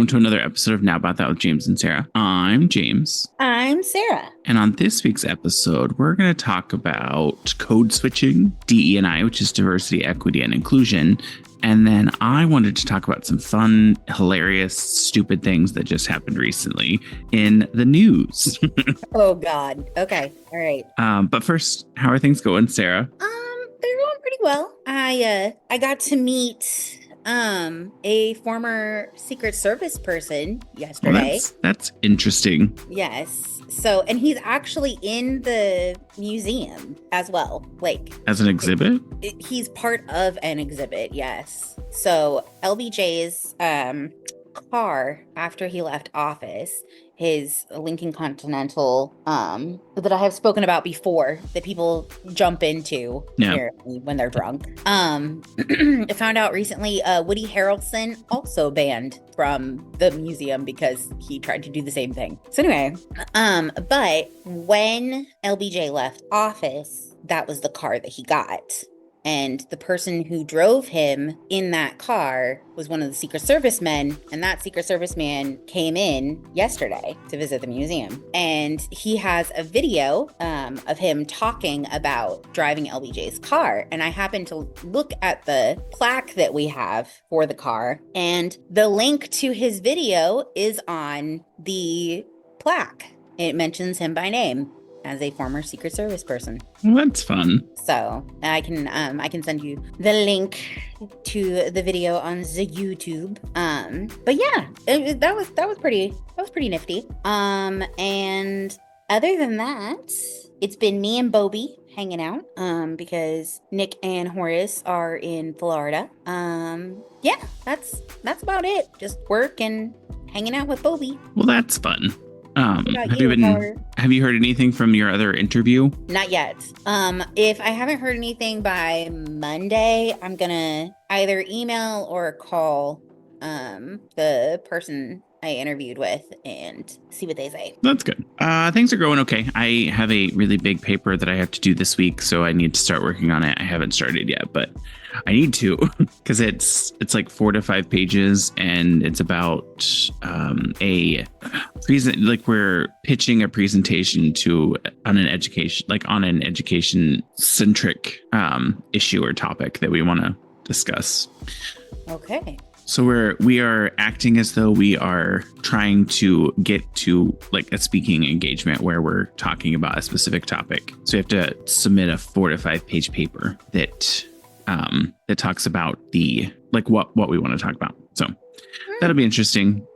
welcome to another episode of Now About That with James and Sarah. I'm James. I'm Sarah. And on this week's episode, we're going to talk about code switching, DE&I, which is diversity, equity, and inclusion. And then I wanted to talk about some fun, hilarious, stupid things that just happened recently in the news. Oh, God. Okay. All right. But first, how are things going, Sarah? They're going pretty well. I got to meet a former Secret Service person yesterday. Well, that's interesting. Yes. So, and he's actually in the museum as well. Like, as an exhibit? He's part of an exhibit, yes. So LBJ's car, after he left office, his Lincoln Continental that I have spoken about before, that people jump into apparently when they're drunk. I found out recently Woody Harrelson also banned from the museum because he tried to do the same thing. So anyway, but when LBJ left office, that was the car that he got. And the person who drove him in that car was one of the Secret Service men. And that Secret Service man came in yesterday to visit the museum. And he has a video of him talking about driving LBJ's car. And I happened to look at the plaque that we have for the car. And the link to his video is on the plaque. It mentions him by name as a former Secret Service person. Well, that's fun. So I can send you the link to the video on the YouTube. But yeah, that was pretty nifty. And other than that, it's been me and Bobby hanging out. Because Nick and Horace are in Florida. Yeah, that's about it. Just work and hanging out with Bobby. Well, that's fun. Have you heard anything from your other interview? Not yet. If I haven't heard anything by Monday, I'm gonna either email or call the person I interviewed with and see what they say. That's good. Things are going okay. I have a really big paper that I have to do this week, so I need to start working on it. I haven't started yet, but I need to because it's like 4 to 5 pages, and it's about we're pitching a presentation on an education centric issue or topic that we want to discuss. Okay. So we are acting as though we are trying to get to like a speaking engagement where we're talking about a specific topic. So we have to submit a 4 to 5 page paper that talks about what we want to talk about. So that'll be interesting.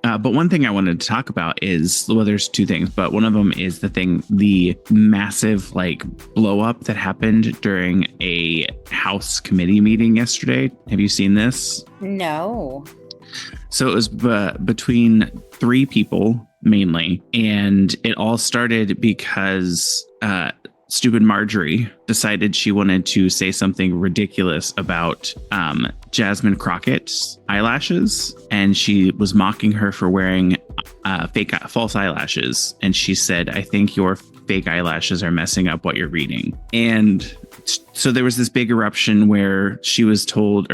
But one thing I wanted to talk about is, well, there's 2 things, but one of them is the massive blow up that happened during a House committee meeting yesterday. Have you seen this? No. So it was between 3 people mainly, and it all started because stupid Marjorie decided she wanted to say something ridiculous about Jasmine Crockett's eyelashes, and she was mocking her for wearing false eyelashes. And she said, "I think your fake eyelashes are messing up what you're reading." And so there was this big eruption where she was told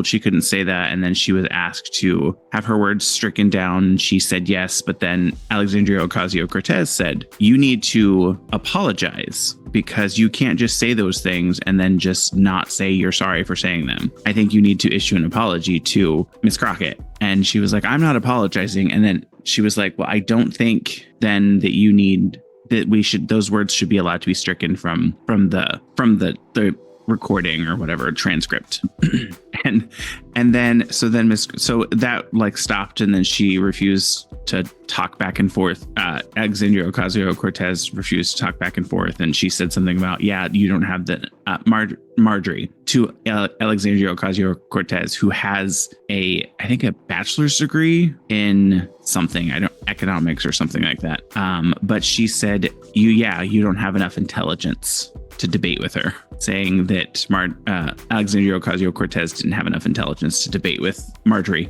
she couldn't say that, and then she was asked to have her words stricken down, and she said yes. But then Alexandria Ocasio-Cortez said, "You need to apologize, because you can't just say those things and then just not say you're sorry for saying them. I think you need to issue an apology to Miss Crockett." And she was like, "I'm not apologizing." And then she was like, "Well, I don't think then that those words should be allowed to be stricken from the recording or whatever transcript." and then that stopped, and then she refused to talk back and forth. Alexandria Ocasio-Cortez refused to talk back and forth, and she said something about, you don't have the Marjorie to Alexandria Ocasio-Cortez, who has I think a bachelor's degree in something, economics or something like that. But she said, you don't have enough intelligence to debate with her, saying that Alexandria Ocasio-Cortez didn't have enough intelligence to debate with Marjorie.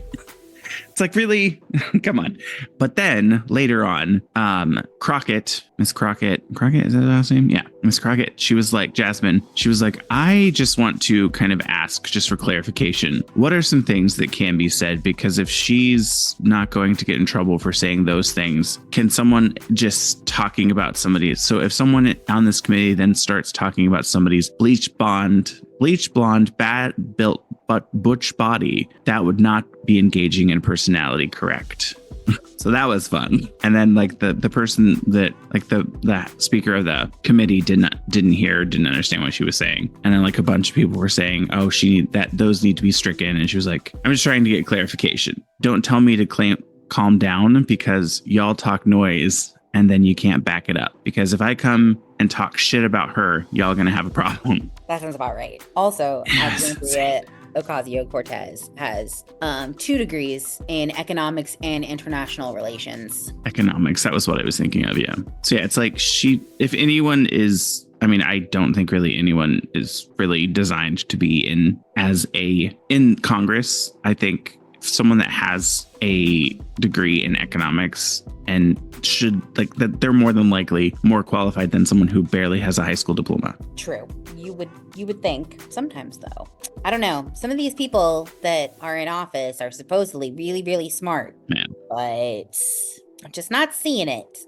It's like, really? Come on. But then later on, Miss Crockett, is that the last name? Yeah, Miss Crockett. She was like, Jasmine, she was like, I just want to kind of ask, just for clarification, what are some things that can be said? Because if she's not going to get in trouble for saying those things, can someone just talking about somebody? So if someone on this committee then starts talking about somebody's bleach blonde, bad built, but butch body, that would not be engaging in personality, correct? So that was fun. And then like the person that like the speaker of the committee didn't understand what she was saying. And then like a bunch of people were saying, oh, those need to be stricken. And she was like, I'm just trying to get clarification. Don't tell me to calm down, because y'all talk noise and then you can't back it up. Because if I come and talk shit about her, y'all gonna have a problem. That sounds about right. Also, Andrea Ocasio-Cortez has 2 degrees in economics and international relations. Economics, that was what I was thinking of, yeah. So yeah, it's like if anyone is, I mean, I don't think really anyone is really designed to be in Congress. I think someone that has a degree in economics and should like that, they're more than likely more qualified than someone who barely has a high school diploma. True. You would think. Sometimes though, I don't know, some of these people that are in office are supposedly really, really smart. Man. But I'm just not seeing it.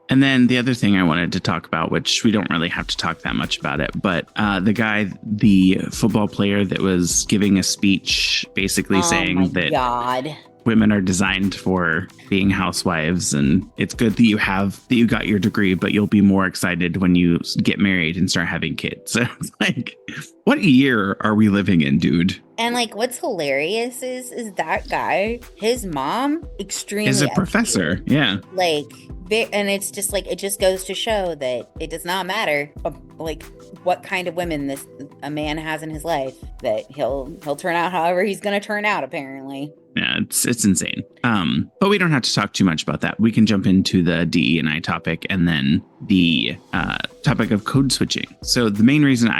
And then the other thing I wanted to talk about, which we don't really have to talk that much about it, but the football player that was giving a speech basically saying that women are designed for being housewives, and it's good that you got your degree, but you'll be more excited when you get married and start having kids. So it's like, what year are we living in, dude? And like, what's hilarious is that guy, his mom, extremely is a professor. Yeah. Like, and it's just like, it just goes to show that it does not matter like what kind of women a man has in his life, that he'll turn out however he's going to turn out, apparently. Yeah, it's insane. But we don't have to talk too much about that. We can jump into the DE&I topic and then the topic of code switching. So the main reason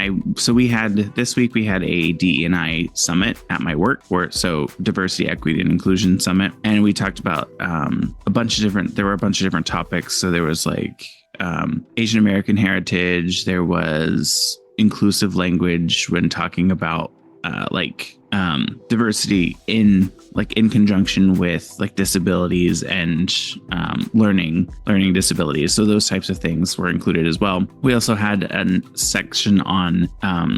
this week we had a DE&I summit at my work, so diversity, equity, and inclusion summit, and we talked about a bunch of different topics. So there was like Asian American heritage. There was inclusive language when talking about diversity in conjunction with like disabilities and learning disabilities. So those types of things were included as well. We also had a section on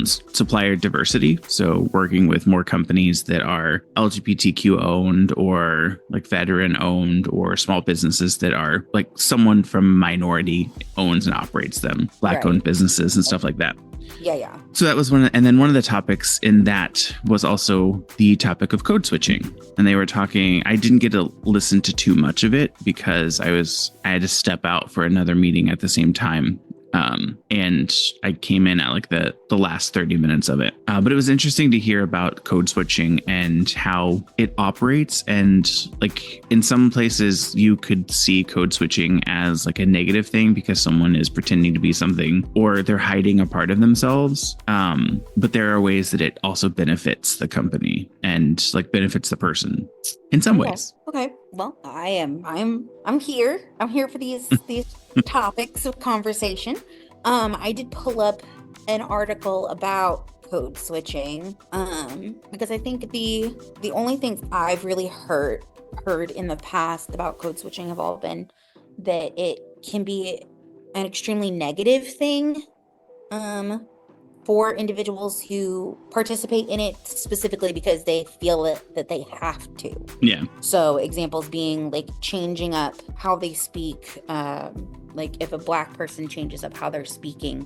supplier diversity. So working with more companies that are LGBTQ owned or like veteran owned, or small businesses that are like someone from minority owns and operates them, Black owned businesses and stuff like that. Yeah. So that was one of the topics in that was also the topic of code switching. And they were talking, I didn't get to listen to too much of it because I had to step out for another meeting at the same time. And I came in at like the last 30 minutes of it. But it was interesting to hear about code switching and how it operates. And like in some places you could see code switching as like a negative thing because someone is pretending to be something or they're hiding a part of themselves. But there are ways that it also benefits the company and like benefits the person in some ways. Okay. Well, I'm here. I'm here for these topics of conversation. I did pull up an article about code switching because I think the only things I've really heard in the past about code switching have all been that it can be an extremely negative thing for individuals who participate in it specifically because they feel that they have to. Yeah. So examples being like changing up how they speak, like if a Black person changes up how they're speaking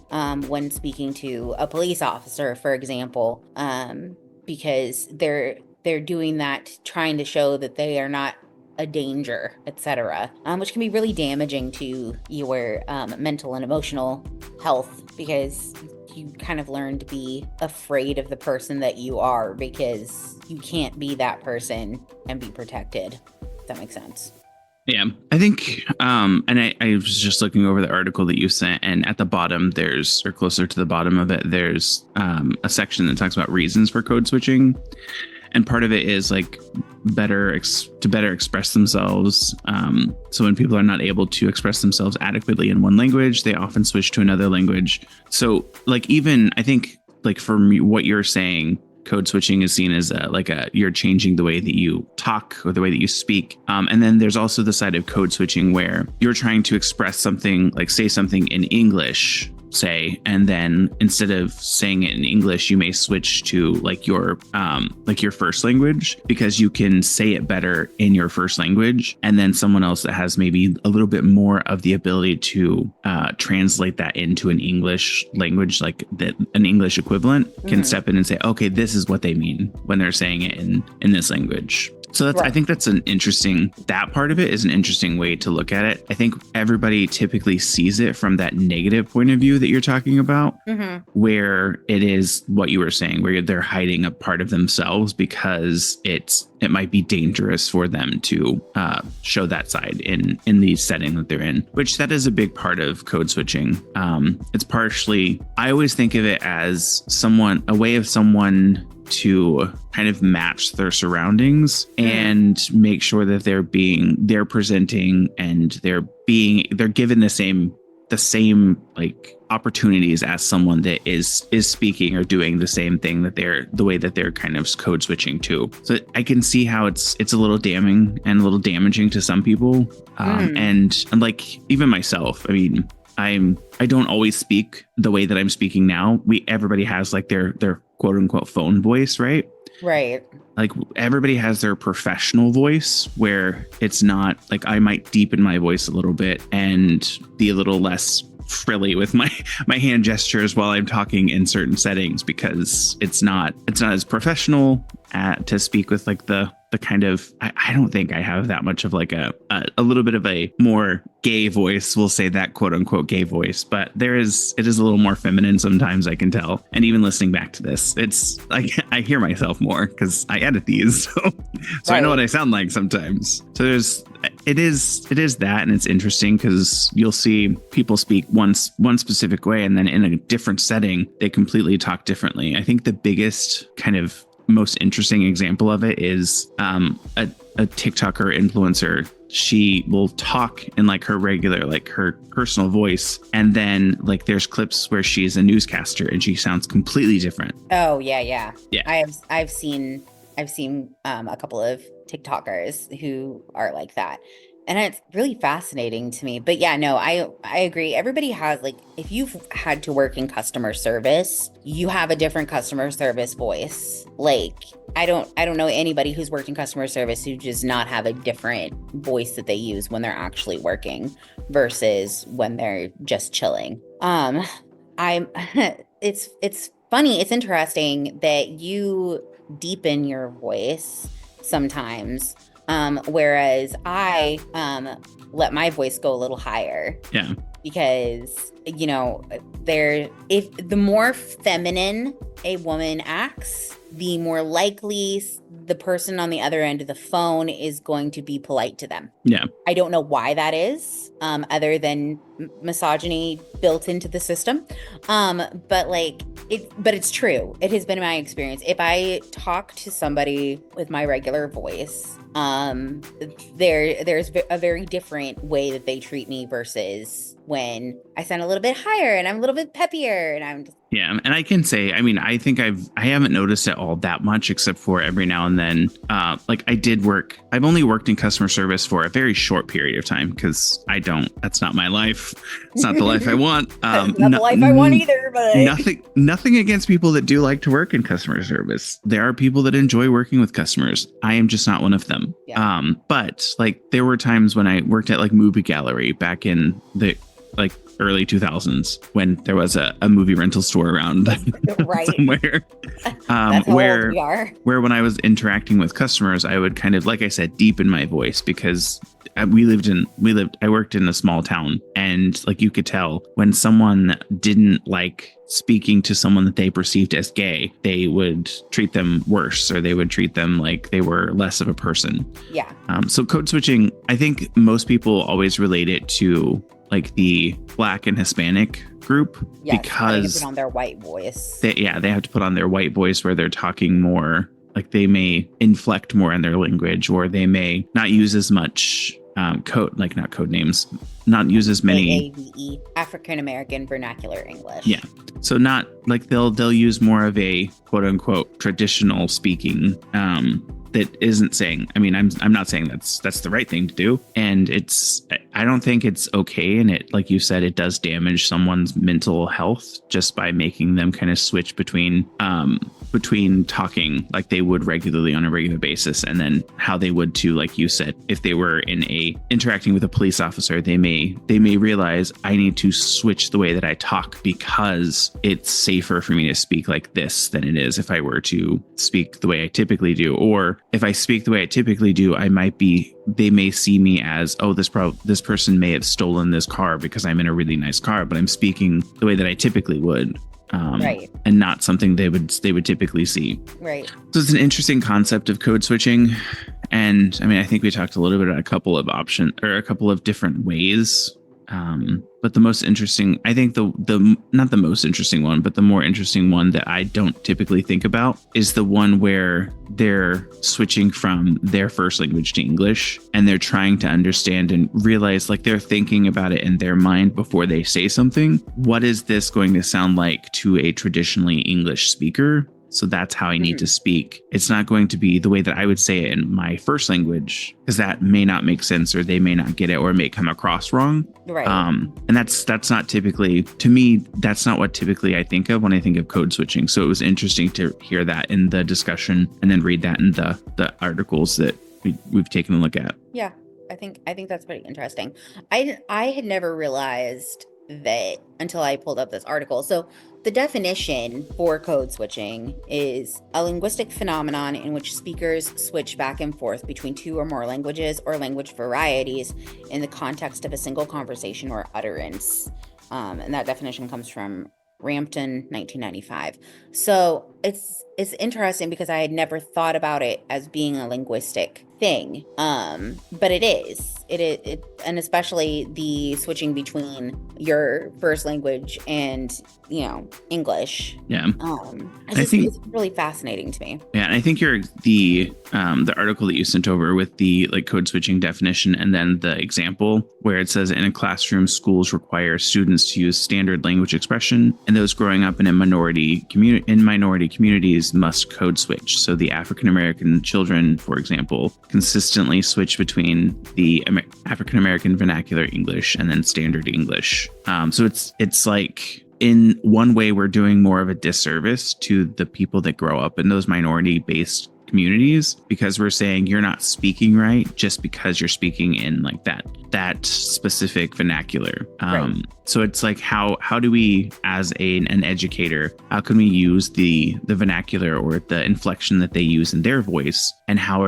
when speaking to a police officer, for example, because they're doing that trying to show that they are not a danger, etc., which can be really damaging to your mental and emotional health, because you kind of learn to be afraid of the person that you are because you can't be that person and be protected. If that makes sense. Yeah, I think, and I was just looking over the article that you sent, and at the bottom or closer to the bottom of it, there's a section that talks about reasons for code switching. And part of it is like to better express themselves. So when people are not able to express themselves adequately in one language, they often switch to another language. So like, even I think like for me, what you're saying, code switching is seen as you're changing the way that you talk or the way that you speak. And then there's also the side of code switching where you're trying to express something, like say something in English, say, and then instead of saying it in English, you may switch to like your first language, because you can say it better in your first language. And then someone else that has maybe a little bit more of the ability to translate that into an English language, like an English equivalent, can step in and say, okay, this is what they mean when they're saying it in this language. So that's, I think that's that part of it is an interesting way to look at it. I think everybody typically sees it from that negative point of view that you're talking about, where it is what you were saying, where they're hiding a part of themselves because it might be dangerous for them to show that side in the setting that they're in, which that is a big part of code switching. It's partially, I always think of it as a way of someone to kind of match their surroundings and make sure that they're presenting and they're given the same like opportunities as someone that is speaking or doing the same thing the way that they're kind of code switching to. So I can see how it's a little damning and a little damaging to some people. And like even myself, I mean, I don't always speak the way that I'm speaking now. Everybody has like their quote unquote phone voice, right? Right. Like everybody has their professional voice where it's not like, I might deepen my voice a little bit and be a little less frilly with my hand gestures while I'm talking in certain settings, because it's not as professional to speak with like the kind of, I don't think I have that much of like a little bit of a more gay voice. We'll say that quote unquote gay voice, but it is a little more feminine sometimes, I can tell. And even listening back to this, it's like I hear myself more because I edit these. So right. I know what I sound like sometimes. So it is that. And it's interesting because you'll see people speak one specific way, and then in a different setting, they completely talk differently. I think the biggest kind of most interesting example of it is a TikToker influencer. She will talk in like her regular, like her personal voice, and then like there's clips where she's a newscaster and she sounds completely different. Oh yeah. I've seen a couple of TikTokers who are like that. And it's really fascinating to me. But yeah, no, I agree. Everybody has, like, if you've had to work in customer service, you have a different customer service voice. Like, I don't know anybody who's worked in customer service who does not have a different voice that they use when they're actually working versus when they're just chilling. It's funny. It's interesting that you deepen your voice sometimes. Whereas I let my voice go a little higher. Yeah. Because, you know, if the more feminine a woman acts, the more likely the person on the other end of the phone is going to be polite to them. Yeah. I don't know why that is, other than misogyny built into the system. But it's true. It has been my experience. If I talk to somebody with my regular voice, there's a very different way that they treat me versus when I sound a little bit higher and I'm a little bit peppier and I'm just... Yeah. And I can say, I mean, I think I haven't noticed it all that much, except for every now and then, like I've only worked in customer service for a very short period of time because that's not my life. It's not the life I want. Not the life I want either, but nothing against people that do like to work in customer service. There are people that enjoy working with customers. I am just not one of them. Yeah. But like there were times when I worked at like movie gallery back in the like early 2000s when there was a movie rental store around right. somewhere. That's how old we are. Where when I was interacting with customers, I would kind of, like I said, deepen my voice because I worked in a small town, and like you could tell when someone didn't like speaking to someone that they perceived as gay, they would treat them worse, or they would treat them like they were less of a person. Yeah. So code switching, I think most people always relate it to like the Black and Hispanic group, because they have to put on their white voice. They have to put on their white voice where they're talking more like they may inflect more in their language, or they may not use as much code, like not code names, not use as many AAVE, African American Vernacular English. Yeah. So not like they'll use more of a quote unquote traditional speaking that isn't saying, I mean, I'm not saying that's the right thing to do. And I don't think it's okay. And it, like you said, it does damage someone's mental health just by making them kind of switch between talking like they would regularly on a regular basis, and then how they would to, like you said, if they were interacting with a police officer, they may realize I need to switch the way that I talk because it's safer for me to speak like this than it is if I were to speak the way I typically do. Or if I speak the way I typically do, they may see me as, oh, this person may have stolen this car because I'm in a really nice car, but I'm speaking the way that I typically would. Right. And not something they would typically see. Right. So it's an interesting concept of code switching. And I mean, I think we talked a little bit about a couple of different ways. But the most interesting, I think not the most interesting one, but the more interesting one that I don't typically think about is the one where they're switching from their first language to English, and they're trying to understand and realize, like, they're thinking about it in their mind before they say something. What is this going to sound like to a traditionally English speaker? So that's how I need to speak. It's not going to be the way that I would say it in my first language, because that may not make sense, or they may not get it, or it may come across wrong. Right. And that's not typically, to me, that's not what typically I think of when I think of code switching. So it was interesting to hear that in the discussion and then read that in the articles that we've taken a look at. Yeah, I think that's pretty interesting. I had never realized that until I pulled up this article. So the definition for code switching is a linguistic phenomenon in which speakers switch back and forth between two or more languages or language varieties in the context of a single conversation or utterance. And that definition comes from Rampton, 1995. So it's interesting because I had never thought about it as being a linguistic thing. But it is. It and especially the switching between your first language and, English. Yeah. It's really fascinating to me. Yeah, and I think the article that you sent over with the code switching definition, and then the example where it says in a classroom, schools require students to use standard language expression, and those growing up in minority communities must code switch. So the African American children, for example, consistently switch between the African American vernacular English and then standard English. So it's like, in one way, we're doing more of a disservice to the people that grow up in those minority-based communities, because we're saying you're not speaking right just because you're speaking in like that specific vernacular. Right. So it's like, how do we, as an educator, how can we use the vernacular or the inflection that they use in their voice, and how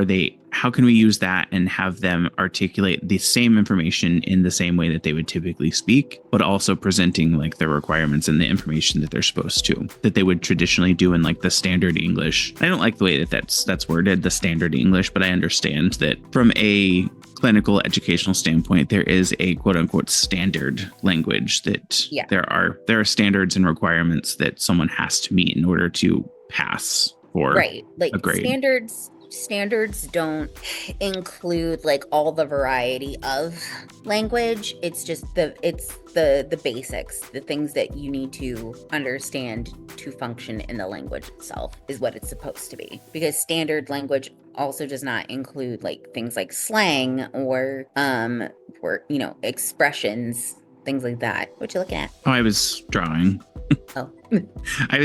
can we use that and have them articulate the same information in the same way that they would typically speak, but also presenting like the requirements and the information that they're supposed to, that they would traditionally do in like the standard English. I don't like the way that that's worded, the standard English, but I understand that from a clinical educational standpoint, there is a quote unquote standard language that there are standards and requirements that someone has to meet in order to pass for right. Like a grade. Standards don't include like all the variety of language. It's just the basics, the things that you need to understand to function in the language itself is what it's supposed to be. Because standard language also does not include like things like slang or expressions, things like that. What you looking at? Oh, I was drawing. Oh. I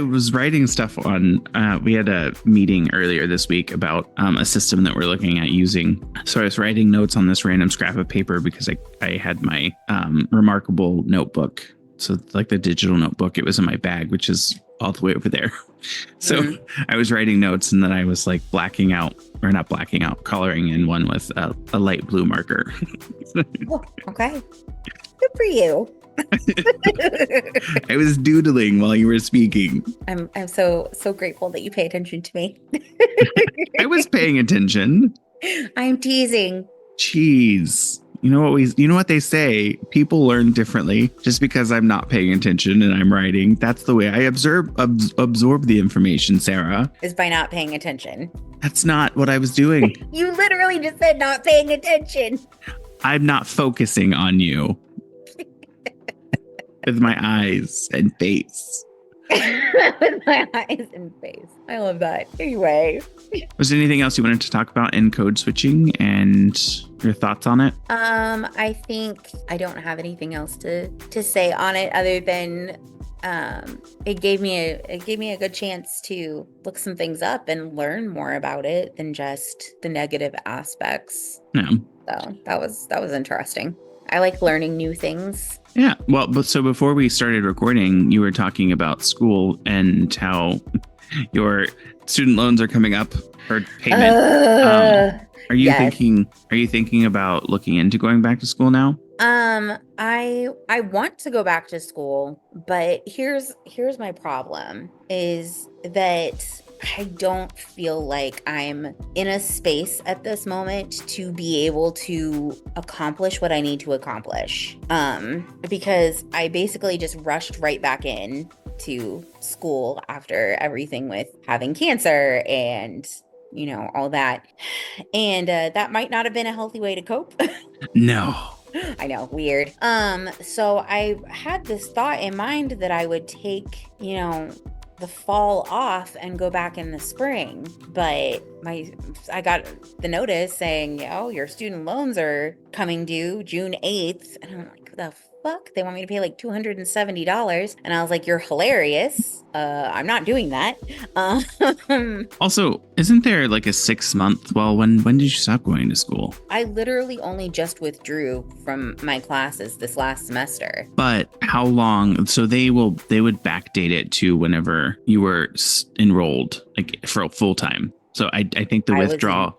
was writing stuff on, we had a meeting earlier this week about a system that we're looking at using. So I was writing notes on this random scrap of paper because I had my Remarkable notebook. So like the digital notebook, it was in my bag, which is all the way over there. So I was writing notes, and then I was like coloring in one with a light blue marker. Oh, okay. Good for you. I was doodling while you were speaking. I'm so grateful that you pay attention to me. I was paying attention. I'm teasing. Jeez. You know what they say, people learn differently. Just because I'm not paying attention and I'm writing, that's the way I absorb the information, Sarah. Is by not paying attention. That's not what I was doing. You literally just said not paying attention. I'm not focusing on you with my eyes and face. With my eyes and face. I love that. Anyway. Was there anything else you wanted to talk about in code switching and your thoughts on it? I think I don't have anything else to say on it other than it gave me a good chance to look some things up and learn more about it than just the negative aspects. Yeah. So that was interesting. I like learning new things. Yeah. Well, so before we started recording, you were talking about school and how your student loans are coming up for payment. Are you thinking about looking into going back to school now? I want to go back to school, but here's my problem is that I don't feel like I'm in a space at this moment to be able to accomplish what I need to accomplish. Because I basically just rushed right back in to school after everything with having cancer and all that. And that might not have been a healthy way to cope. No. I know, weird. So I had this thought in mind that I would take, the fall off and go back in the spring. But I got the notice saying, your student loans are coming due June 8th. And I'm like, the fuck? They want me to pay like $270. And I was like, you're hilarious. I'm not doing that. Also, isn't there like a 6-month? Well, when did you stop going to school? I literally only just withdrew from my classes this last semester. But how long? So they would backdate it to whenever you were enrolled, like for full time. So I think the withdrawal,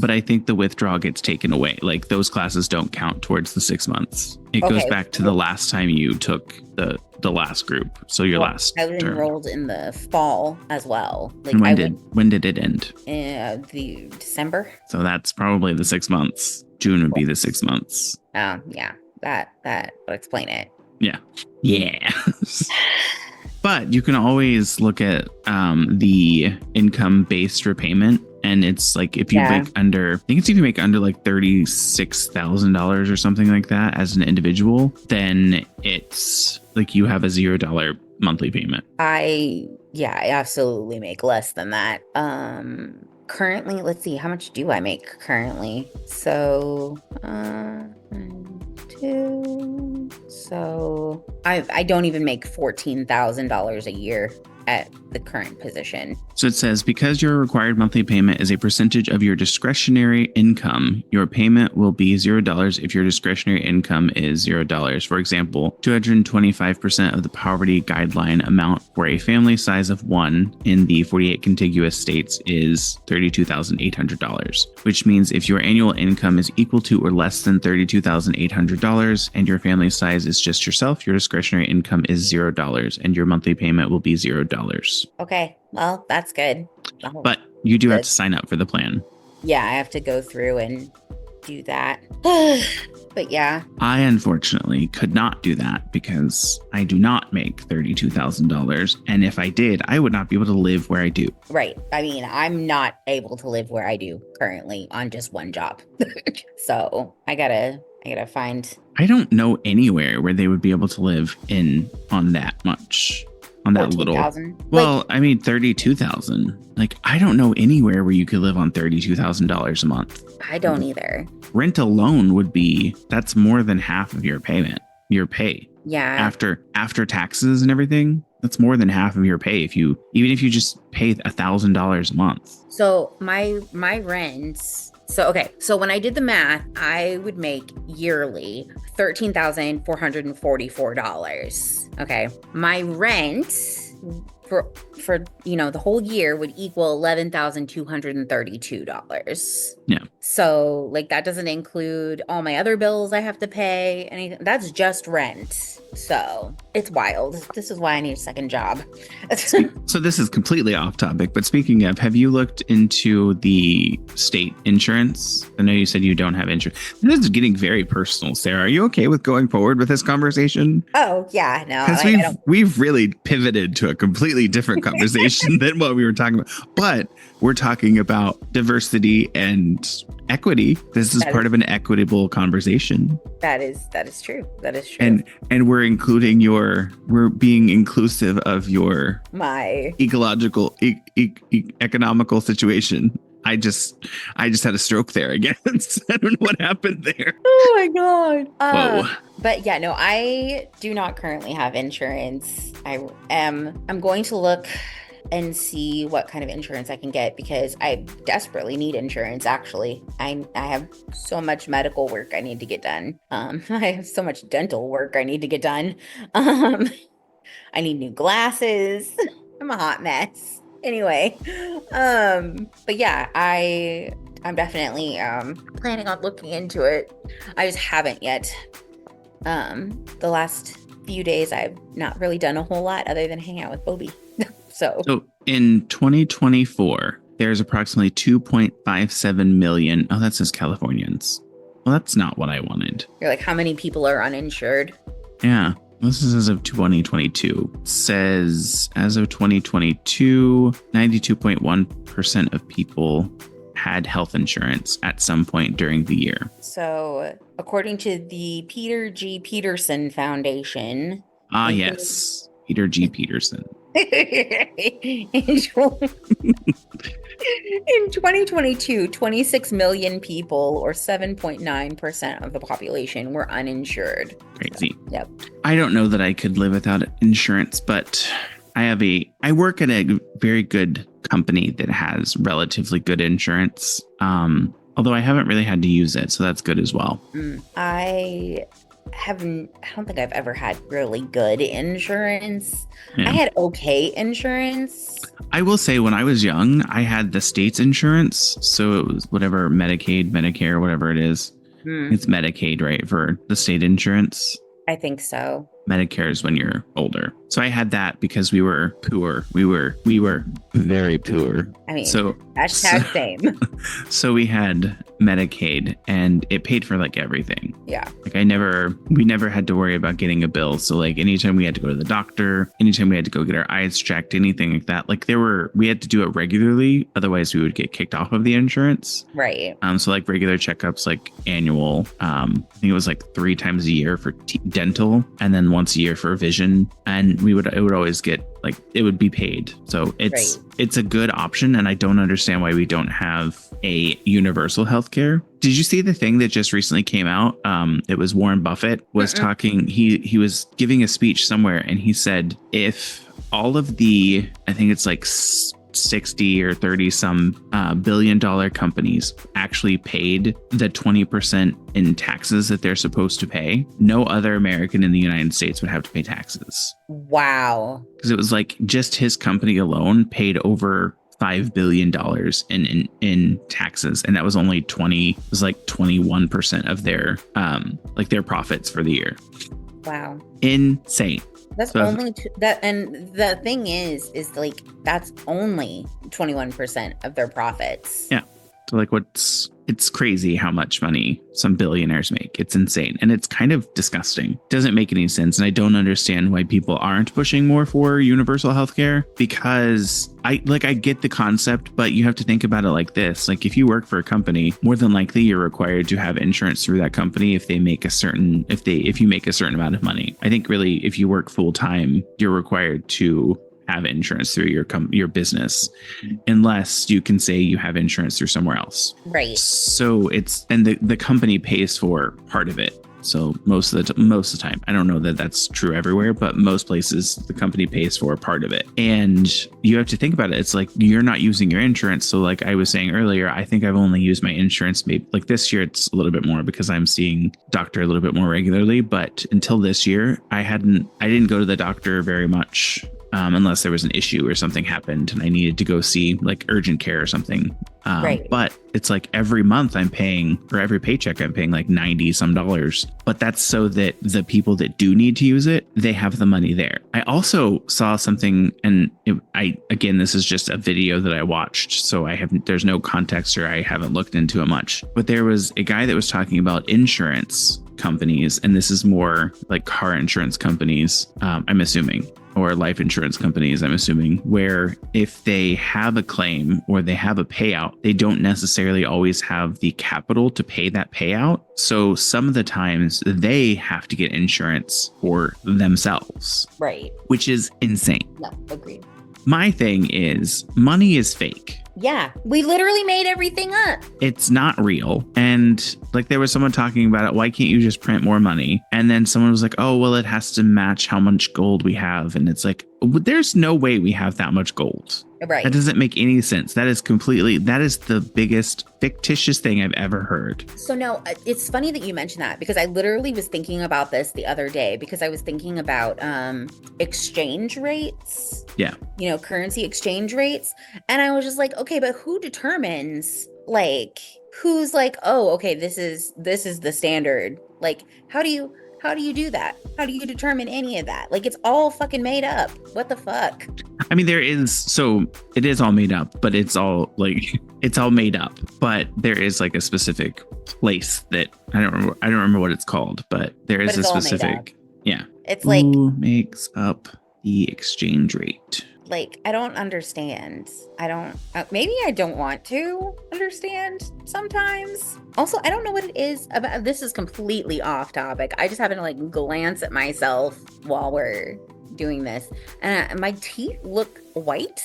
but I think the withdrawal gets taken away. Like those classes don't count towards the 6 months. It goes back to the last time you took the last group. So your last I was enrolled in the fall as well. Like and when did it end? The December. So that's probably the 6 months. June would be the 6 months. Yeah. That would explain it. Yeah. But you can always look at the income-based repayment, and it's like if you make under, I think it's if you make under like $36,000 or something like that as an individual, then it's like you have a $0 monthly payment. I absolutely make less than that. Currently, let's see, how much do I make currently? So, So I don't even make $14,000 a year at the current position. So it says, because your required monthly payment is a percentage of your discretionary income, your payment will be $0 if your discretionary income is $0. For example, 225% of the poverty guideline amount for a family size of 1 in the 48 contiguous states is $32,800, which means if your annual income is equal to or less than $32,800 and your family size is just yourself, your discretionary income is $0 and your monthly payment will be $0. Okay, well, that's good. But you do have to sign up for the plan. Yeah, I have to go through and do that. But yeah. I unfortunately could not do that because I do not make $32,000. And if I did, I would not be able to live where I do. Right. I mean, I'm not able to live where I do currently on just one job. So I gotta find. I don't know anywhere where they would be able to live on that much. On that 14, little. Well, I mean, 32,000. Like, I don't know anywhere where you could live on $32,000 a month. I don't either. Rent alone that's more than half of your pay. Yeah. After taxes and everything, that's more than half of your pay. Even if you just pay $1,000 a month. So my rents. So when I did the math, I would make yearly $13,444. Okay. My rent for, the whole year would equal $11,232. Yeah. So like that doesn't include all my other bills I have to pay. Anything. That's just rent. So it's wild. This is why I need a second job. So this is completely off topic, but speaking of, have you looked into the state insurance? I know you said you don't have insurance. This is getting very personal, Sarah. Are you okay with going forward with this conversation? Oh, yeah, no. Because we've really pivoted to a completely different conversation than what we were talking about. But we're talking about diversity and equity. This is part of an equitable conversation. That is true. That is true. And we're being inclusive of my ecological, economical situation. I just had a stroke there again. I don't know what happened there. Oh my God. Whoa. But yeah, no, I do not currently have insurance. I'm going to look and see what kind of insurance I can get because I desperately need insurance. Actually, I have so much medical work I need to get done. I have so much dental work I need to get done. I need new glasses. I'm a hot mess. Anyway, but yeah, I'm definitely planning on looking into it. I just haven't yet. The last few days I've not really done a whole lot other than hang out with Bobby. So in 2024, there's approximately 2.57 million. Oh, that says Californians. Well, that's not what I wanted. You're like, how many people are uninsured? Yeah. This is as of 2022. It says as of 2022, 92.1% of people had health insurance at some point during the year. So according to the Peter G. Peterson Foundation. Yes. Peter G. Peterson. In 2022, 26 million people, or 7.9% of the population, were uninsured. Crazy. So, yep. I don't know that I could live without insurance, but I work at a very good company that has relatively good insurance. Although I haven't really had to use it, so that's good as well. I don't think I've ever had really good insurance. Yeah. I had okay insurance. I will say when I was young, I had the state's insurance. So it was whatever Medicaid, Medicare, whatever it is. It's Medicaid, right? For the state insurance. I think so. Medicare is when you're older. So I had that because we were poor. We were very poor. I mean, hashtag same. So we had Medicaid and it paid for like everything. Yeah. Like we never had to worry about getting a bill. So like anytime we had to go to the doctor, anytime we had to go get our eyes checked, anything like that, like we had to do it regularly. Otherwise we would get kicked off of the insurance. Right. So like regular checkups, like annual, I think it was like 3 times a year for dental and then once a year for vision. And it would always get like, it would be paid. So it's a good option. And I don't understand why we don't have a universal healthcare. Did you see the thing that just recently came out? It was Warren Buffett was talking. He was giving a speech somewhere and he said, if all of the, I think it's like 60 or 30 some $1 billion companies actually paid the 20% in taxes that they're supposed to pay, no other American in the United States would have to pay taxes. Wow. Because it was like just his company alone paid over $5 billion in taxes. And that was only 21% of their their profits for the year. Wow. Insane. That's only that, and the thing is like that's only 21% of their profits. Yeah. So like it's crazy how much money some billionaires make. It's insane. And it's kind of disgusting. Doesn't make any sense. And I don't understand why people aren't pushing more for universal healthcare, because I get the concept, but you have to think about it like this. Like if you work for a company, more than likely you're required to have insurance through that company if you make a certain amount of money. I think really if you work full time, you're required to have insurance through your business, unless you can say you have insurance through somewhere else. Right. So the company pays for part of it. So most of the time, I don't know that that's true everywhere, but most places the company pays for part of it. And you have to think about it. It's like you're not using your insurance. So like I was saying earlier, I think I've only used my insurance maybe like this year. It's a little bit more because I'm seeing doctor a little bit more regularly. But until this year, I didn't go to the doctor very much unless there was an issue or something happened and I needed to go see like urgent care or something. Right. But it's like every month I'm paying, or every paycheck I'm paying like $90 some. But that's so that the people that do need to use it, they have the money there. I also saw something, and again, this is just a video that I watched, so there's no context, or I haven't looked into it much. But there was a guy that was talking about insurance companies, and this is more like car insurance companies, I'm assuming, or life insurance companies, I'm assuming, where if they have a claim or they have a payout, they don't necessarily always have the capital to pay that payout. So some of the times they have to get insurance for themselves. Right. Which is insane. No, agreed. My thing is, money is fake. Yeah, we literally made everything up. It's not real. And like there was someone talking about it. Why can't you just print more money? And then someone was like, oh, well, it has to match how much gold we have. And it's like, there's no way we have that much gold. Right. That doesn't make any sense. That is the biggest fictitious thing I've ever heard. So no, it's funny that you mentioned that, because I literally was thinking about this the other day, because I was thinking about exchange rates. Yeah. Currency exchange rates. And I was just like, okay, but who determines, like, who's like, oh, okay, this is the standard. Like, how do you do that? How do you determine any of that? Like, it's all fucking made up. What the fuck? I mean, it is all made up, but it's all made up. But there is like a specific place that I don't remember what it's called, but there is a specific, yeah. It's like, who makes up the exchange rate? Like, I don't understand. Maybe I don't want to understand sometimes. Also, I don't know what it is about. This is completely off topic. I just happen to like glance at myself while we're doing this. And my teeth look white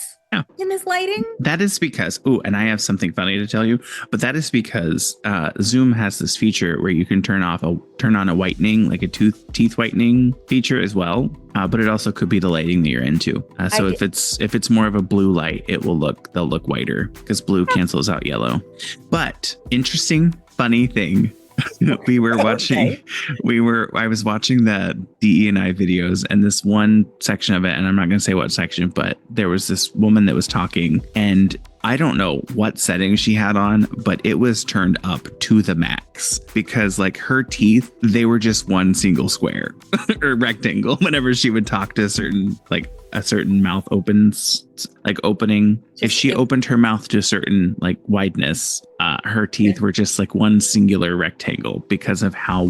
in this lighting. That is because, and I have something funny to tell you, but that is because Zoom has this feature where you can turn on a whitening, like a teeth whitening feature as well. But it also could be the lighting that you're into. So if it's more of a blue light, they'll look whiter, because blue cancels out yellow. But interesting, funny thing. We were watching, I was watching the DE&I videos, and this one section of it, and I'm not going to say what section, but there was this woman that was talking, and I don't know what setting she had on, but it was turned up to the max, because like her teeth, they were just one single square or rectangle whenever she would talk to a certain mouth opening. If she opened her mouth to a certain like wideness, her teeth were just like one singular rectangle because of how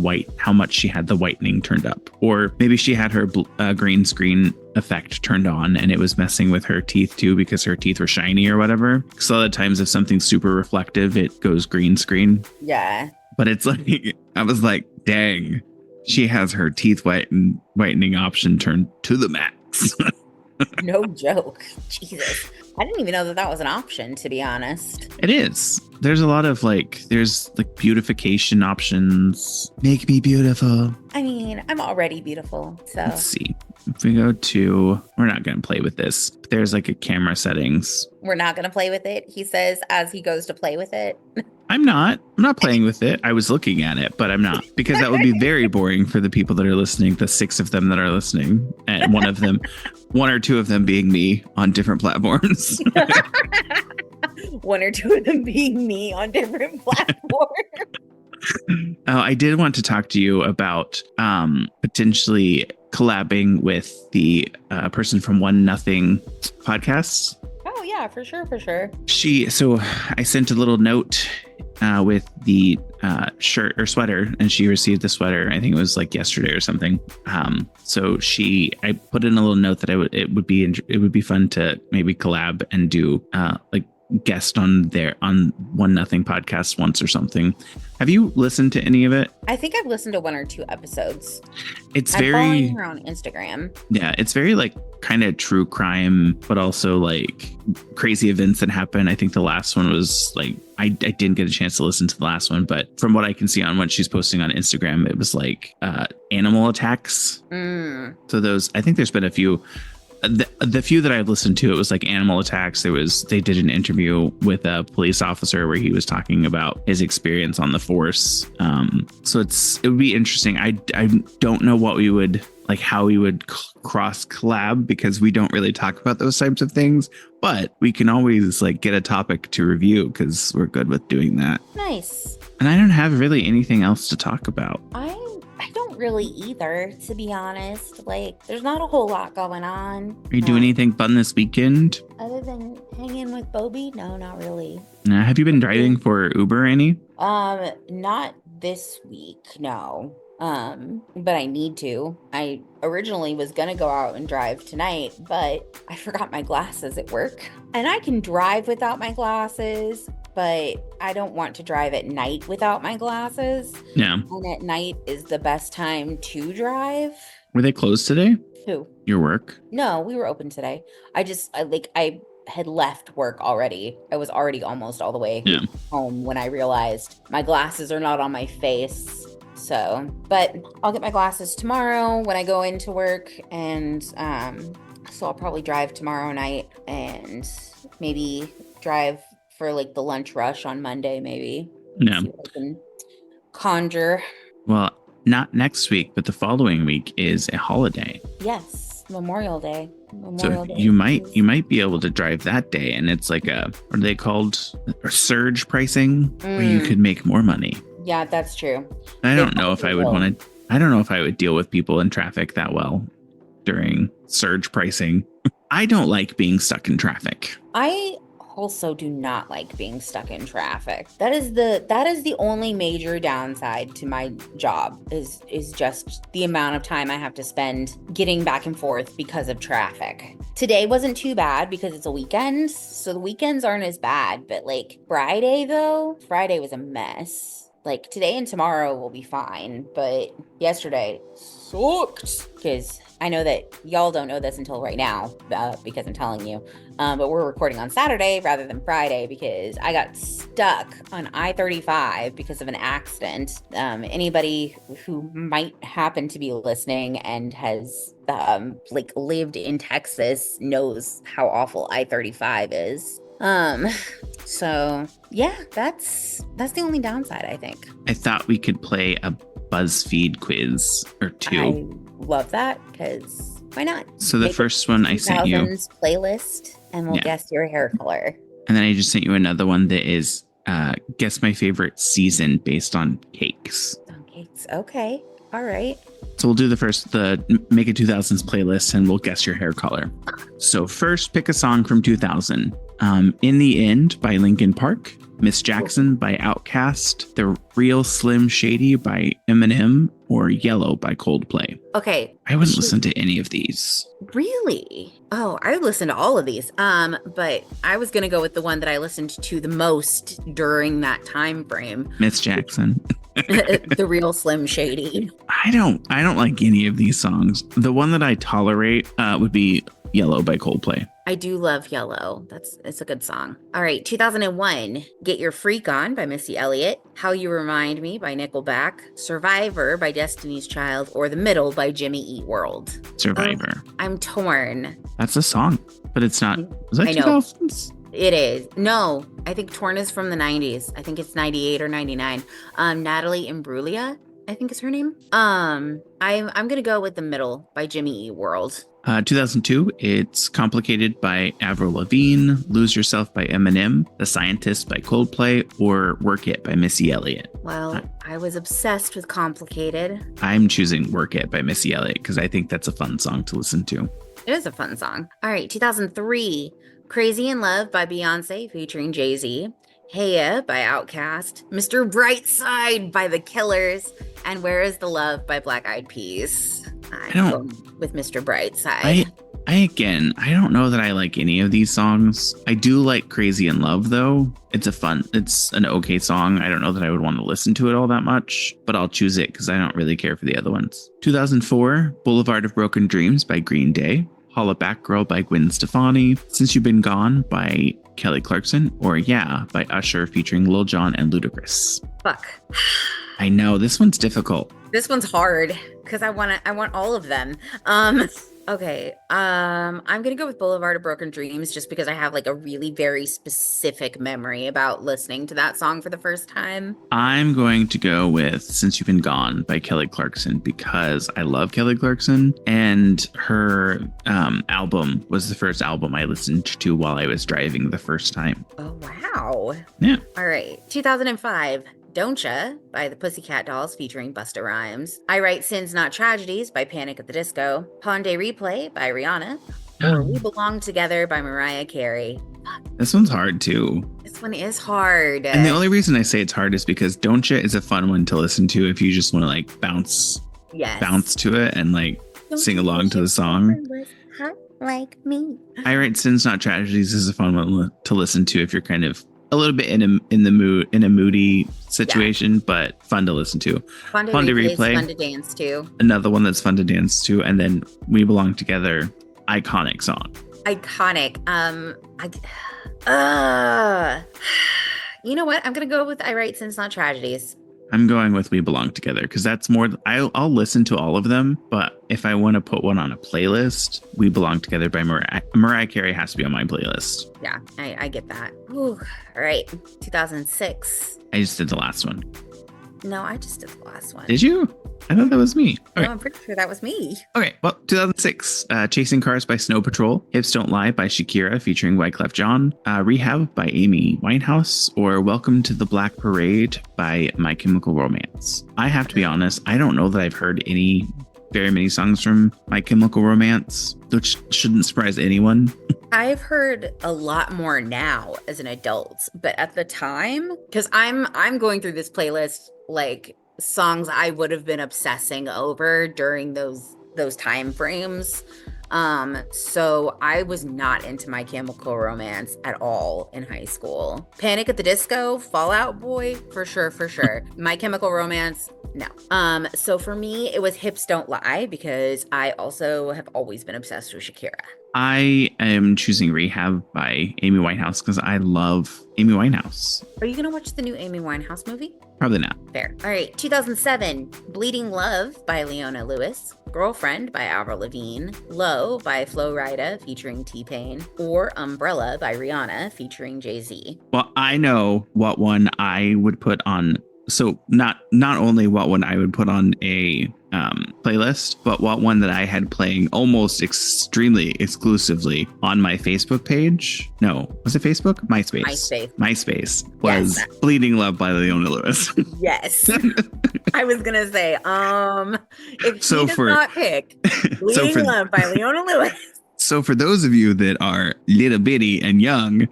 much she had the whitening turned up. Or maybe she had her green screen effect turned on and it was messing with her teeth too, because her teeth were shiny or whatever. So a lot of times if something's super reflective, it goes green screen. Yeah. But it's like, I was like, dang, she has her teeth whitening option turned to the max. No joke. Jesus. I didn't even know that was an option, to be honest. It is. There's a lot of there's beautification options. Make me beautiful. I mean, I'm already beautiful. So let's see. If we go to, we're not going to play with this. There's like a camera settings. We're not going to play with it, he says, as he goes to play with it. I'm not playing with it. I was looking at it, but I'm not, because that would be very boring for the people that are listening, the 6 of them that are listening, and one or two of them being me on different platforms. One or two of them being me on different platforms. I did want to talk to you about potentially collabing with the person from One Nothing podcasts. Oh yeah, for sure. So I sent a little note with the shirt or sweater, and she received the sweater. I think it was like yesterday or something. So I put in a little note that it would be fun to maybe collab and do guest on One Nothing podcast once or something. Have you listened to any of it? I think I've listened to 1 or 2 episodes. I'm following her on Instagram. Yeah, it's very kind of true crime, but also crazy events that happen. I think the last one was I didn't get a chance to listen to the last one, but from what I can see on what she's posting on Instagram, it was animal attacks. So those, I think there's been a few. The few that I've listened to, it was animal attacks. They did an interview with a police officer where he was talking about his experience on the force. So it would be interesting. I don't know what we would like how we would cross collab, because we don't really talk about those types of things, but we can always like get a topic to review because we're good with doing that. Nice. And I don't have really anything else to talk about. I don't really either, to be honest. Like, there's not a whole lot going on. Are you doing anything fun this weekend? Other than hanging with Bobby? No, not really. Have you been driving for Uber any? Not this week, no. But I need to. I originally was gonna go out and drive tonight, but I forgot my glasses at work. And I can drive without my glasses, but I don't want to drive at night without my glasses. Yeah. And at night is the best time to drive. Were they closed today? Who? Your work? No, we were open today. I had left work already. I was already almost all the way home when I realized my glasses are not on my face. So, but I'll get my glasses tomorrow when I go into work, and so I'll probably drive tomorrow night and maybe drive for like the lunch rush on Monday, maybe. Yeah. See what I can conjure. Well, not next week, but the following week is a holiday. Yes, Memorial Day. So you might be able to drive that day, and it's like what are they called? Surge pricing, where you could make more money. Yeah, that's true. I don't know if I would deal with people in traffic that well during surge pricing. I don't like being stuck in traffic. I also do not like being stuck in traffic. That is the only major downside to my job is just the amount of time I have to spend getting back and forth because of traffic. Today wasn't too bad because it's a weekend, so the weekends aren't as bad, but like Friday was a mess. Like today and tomorrow will be fine, but yesterday sucked because I know that y'all don't know this until right now because I'm telling you, but we're recording on Saturday rather than Friday because I got stuck on I-35 because of an accident. Anybody who might happen to be listening and has like lived in Texas knows how awful I-35 is. So yeah, that's the only downside, I think. I thought we could play a BuzzFeed quiz or two. I love that because why not? So the first one I sent you playlist, and we'll guess your hair color. And then I just sent you another one that is guess my favorite season based on cakes. On cakes, okay, all right. So we'll do the Make a 2000s playlist, and we'll guess your hair color. So first, pick a song from 2000. In the End by Linkin Park, Miss Jackson by Outkast, The Real Slim Shady by Eminem, or Yellow by Coldplay. Okay. I wouldn't listen to any of these. Really? Oh, I would listen to all of these. But I was gonna go with the one that I listened to the most during that time frame. Miss Jackson. The Real Slim Shady. I don't like any of these songs. The one that I tolerate would be Yellow by Coldplay. I do love Yellow. It's a good song. All right, 2001, Get Your Freak On by Missy Elliott, How You Remind Me by Nickelback, Survivor by Destiny's Child, or The Middle by Jimmy Eat World. Survivor. I'm torn. That's a song, but it's not. Was that 2000s? It is. No, I think Torn is from the 90s. I think it's 98 or 99. Natalie Imbruglia, I think is her name. I'm gonna go with The Middle by Jimmy Eat World. 2002, it's Complicated by Avril Lavigne, Lose Yourself by Eminem, The Scientist by Coldplay, or Work It by Missy Elliott. Well, I was obsessed with Complicated. I'm choosing Work It by Missy Elliott because I think that's a fun song to listen to. It is a fun song. All right, 2003, Crazy in Love by Beyonce featuring Jay-Z, Heya by Outkast, Mr. Brightside by The Killers, and Where Is the Love by Black Eyed Peas. I don't with Mr. Brightside. I don't know that I like any of these songs. I do like Crazy in Love though. It's an okay song. I don't know that I would want to listen to it all that much, but I'll choose it because I don't really care for the other ones. 2004, Boulevard of Broken Dreams by Green Day, Holla Back Girl by Gwen Stefani, Since You've Been Gone by Kelly Clarkson, or Yeah by Usher featuring Lil Jon and Ludacris. Fuck. I know, this one's difficult. This one's hard because I want all of them. Okay. I'm gonna go with Boulevard of Broken Dreams just because I have like a really very specific memory about listening to that song for the first time. I'm going to go with Since You've Been Gone by Kelly Clarkson because I love Kelly Clarkson, and her album was the first album I listened to while I was driving the first time. Oh, wow. Yeah. All right. 2005. Don't Ya by the Pussycat Dolls featuring Busta Rhymes. I Write Sins Not Tragedies by Panic at the Disco. Ponde Replay by Rihanna. Or We Belong Together by Mariah Carey. This one's hard too. This one is hard. And the only reason I say it's hard is because Don't Ya is a fun one to listen to if you just want to like bounce to it and like sing along to the song. Like me. I Write Sins Not Tragedies is a fun one to listen to if you're kind of a little bit in a moody situation, but fun to listen to. Fun to replay. Fun to dance to. Another one that's fun to dance to, and then We Belong Together, iconic song. Iconic. You know what? I'm gonna go with I Write Sins Not Tragedies. I'm going with We Belong Together because that's more. I'll listen to all of them, but if I want to put one on a playlist, We Belong Together by Mariah Carey has to be on my playlist. Yeah, I get that. Ooh, all right, 2006. I just did the last one. No, I just did the last one. Did you? I thought that was me. No, I'm pretty sure that was me. Okay, well, 2006, Chasing Cars by Snow Patrol, Hips Don't Lie by Shakira featuring Wyclef Jean, Rehab by Amy Winehouse, or Welcome to the Black Parade by My Chemical Romance. I have to be honest, I don't know that I've heard very many songs from My Chemical Romance, which shouldn't surprise anyone. I've heard a lot more now as an adult, but at the time, because I'm going through this playlist like songs I would have been obsessing over during those time frames. So I was not into My Chemical Romance at all in high school. Panic at the Disco, Fall Out Boy, for sure. My Chemical Romance, no. So for me, it was Hips Don't Lie because I also have always been obsessed with Shakira. I am choosing Rehab by Amy Winehouse because I love Amy Winehouse. Are you going to watch the new Amy Winehouse movie? Probably not. Fair. All right. 2007, Bleeding Love by Leona Lewis. Girlfriend by Avril Lavigne. Low by Flo Rida featuring T-Pain. Or Umbrella by Rihanna featuring Jay-Z. Well, I know what one I would put on. So not only what one I would put on a playlist, but what one that I had playing almost extremely exclusively on my Facebook page. No, was it Facebook? MySpace was Bleeding Love by Leona Lewis. Yes. I was gonna say, if so he does not pick Bleeding Love by Leona Lewis. So for those of you that are little bitty and young,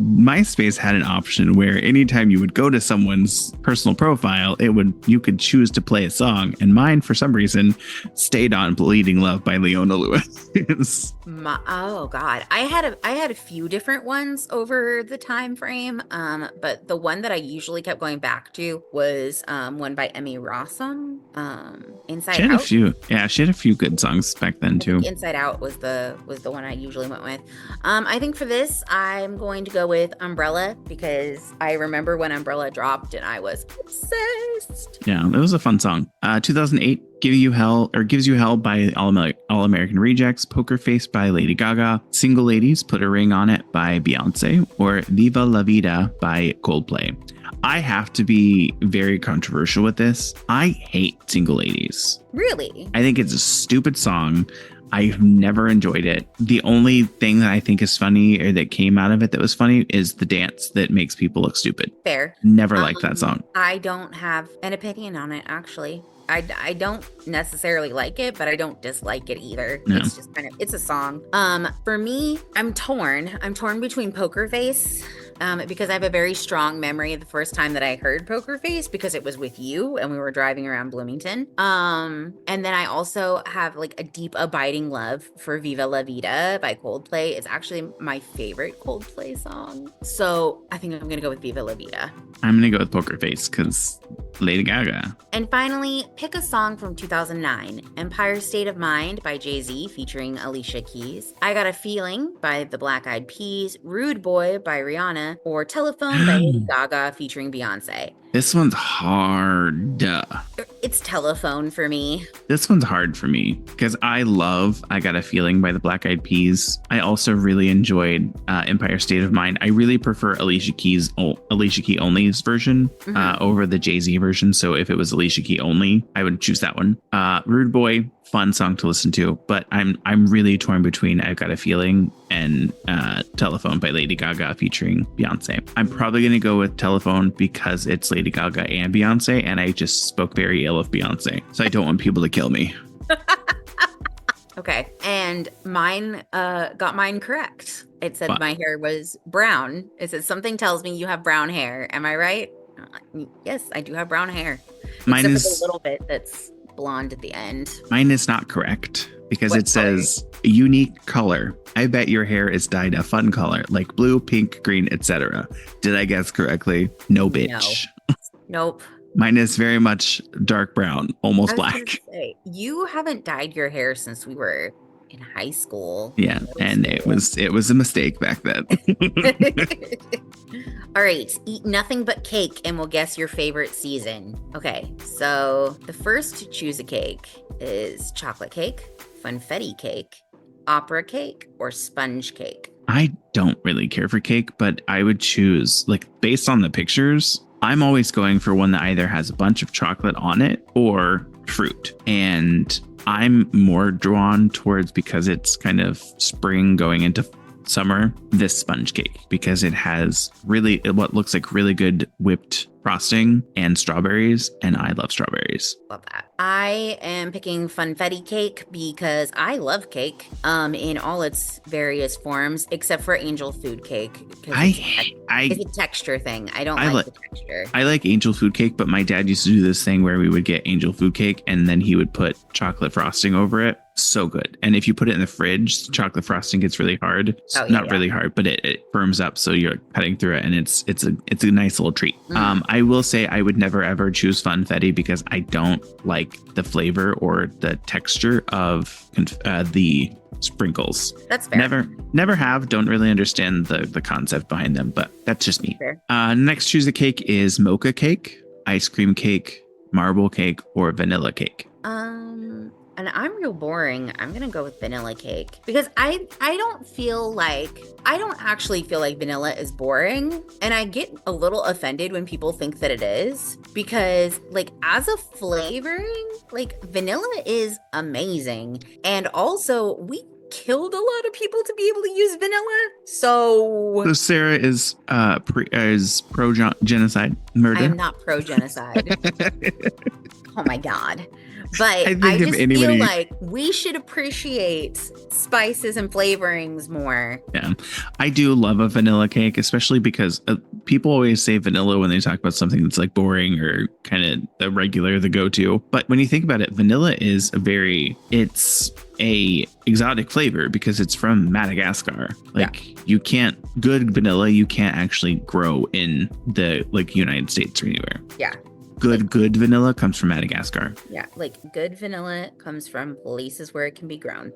MySpace had an option where anytime you would go to someone's personal profile, you could choose to play a song. And mine, for some reason, stayed on Bleeding Love by Leona Lewis. Oh God. I had a few different ones over the time frame. But the one that I usually kept going back to was one by Emmy Rossum. Inside Out. She had a few good songs back then too. Inside Out was the one I usually went with. I think for this, I'm going to go with Umbrella because I remember when Umbrella dropped and I was obsessed. Yeah, it was a fun song. 2008, Gives You Hell by All American Rejects, Poker Face by Lady Gaga, Single Ladies, Put a Ring on It by Beyonce, or Viva La Vida by Coldplay. I have to be very controversial with this. I hate Single Ladies. Really? I think it's a stupid song. I've never enjoyed it. The only thing that I think is funny or that came out of it that was funny is the dance that makes people look stupid. Fair. Never liked that song. I don't have an opinion on it, actually. I don't necessarily like it, but I don't dislike it either. No. It's just it's a song. For me, I'm torn. I'm torn between Poker Face. Because I have a very strong memory of the first time that I heard Poker Face because it was with you and we were driving around Bloomington. And then I also have like a deep abiding love for Viva La Vida by Coldplay. It's actually my favorite Coldplay song. So I think I'm going to go with Viva La Vida. I'm going to go with Poker Face because Lady Gaga. And finally, pick a song from 2009. Empire State of Mind by Jay-Z featuring Alicia Keys. I Got a Feeling by the Black Eyed Peas. Rude Boy by Rihanna. Or Telephone by Lady Gaga featuring Beyonce. This one's hard. It's telephone for me. This one's hard for me because I Got a Feeling by the Black Eyed Peas. I also really enjoyed Empire State of Mind. I really prefer Alicia Key only's version over the Jay-Z version. So if it was Alicia Key only, I would choose that one. Rude Boy, fun song to listen to, but I'm really torn between I've Got a Feeling and Telephone by Lady Gaga featuring Beyonce. I'm probably going to go with Telephone because it's Lady Gaga and Beyonce, and I just spoke very ill of Beyonce, so I don't want people to kill me. Okay, and mine got mine correct. It said my hair was brown. It said something tells me you have brown hair. Am I right? Yes, I do have brown hair. Mine except is for the little bit that's blonde at the end. Mine is not correct because What it says unique color. I bet your hair is dyed a fun color like blue, pink, green, etc. Did I guess correctly? No, bitch. No. Nope. Mine is very much dark brown, almost I was gonna black. say, you haven't dyed your hair since we were in high school. Yeah, and it was a mistake back then. All right, eat nothing but cake and we'll guess your favorite season. Okay, so the first to choose a cake is chocolate cake, funfetti cake, opera cake, or sponge cake. I don't really care for cake, but I would choose, like, based on the pictures, I'm always going for one that either has a bunch of chocolate on it or fruit. And I'm more drawn towards, because it's kind of spring going into summer, this sponge cake, because it has really what looks like really good whipped frosting and strawberries, and I love strawberries. Love that. I am picking funfetti cake because I love cake in all its various forms, except for angel food cake. It's a texture thing. I don't like the texture. I like angel food cake, but my dad used to do this thing where we would get angel food cake and then he would put chocolate frosting over it. So good. And if you put it in the fridge, the chocolate frosting gets really hard. Really hard, but it firms up, so you're cutting through it, and it's a nice little treat. I will say I would never ever choose funfetti because I don't like the flavor or the texture of the sprinkles. That's fair. Never have. Don't really understand the concept behind them, but that's just me. Next, choose the cake is mocha cake, ice cream cake, marble cake, or vanilla cake. And I'm real boring. I'm going to go with vanilla cake because I don't actually feel like vanilla is boring. And I get a little offended when people think that it is, because like as a flavoring, like vanilla is amazing. And also we killed a lot of people to be able to use vanilla. So Sarah is pro genocide murder. I am not pro genocide. Oh my God. But I just feel like we should appreciate spices and flavorings more. Yeah, I do love a vanilla cake, especially because people always say vanilla when they talk about something that's like boring or kind of the go-to. But when you think about it, vanilla is it's a exotic flavor because it's from Madagascar. Good vanilla you can't actually grow in the United States or anywhere. Yeah. Good vanilla comes from Madagascar. Yeah, good vanilla comes from places where it can be grown.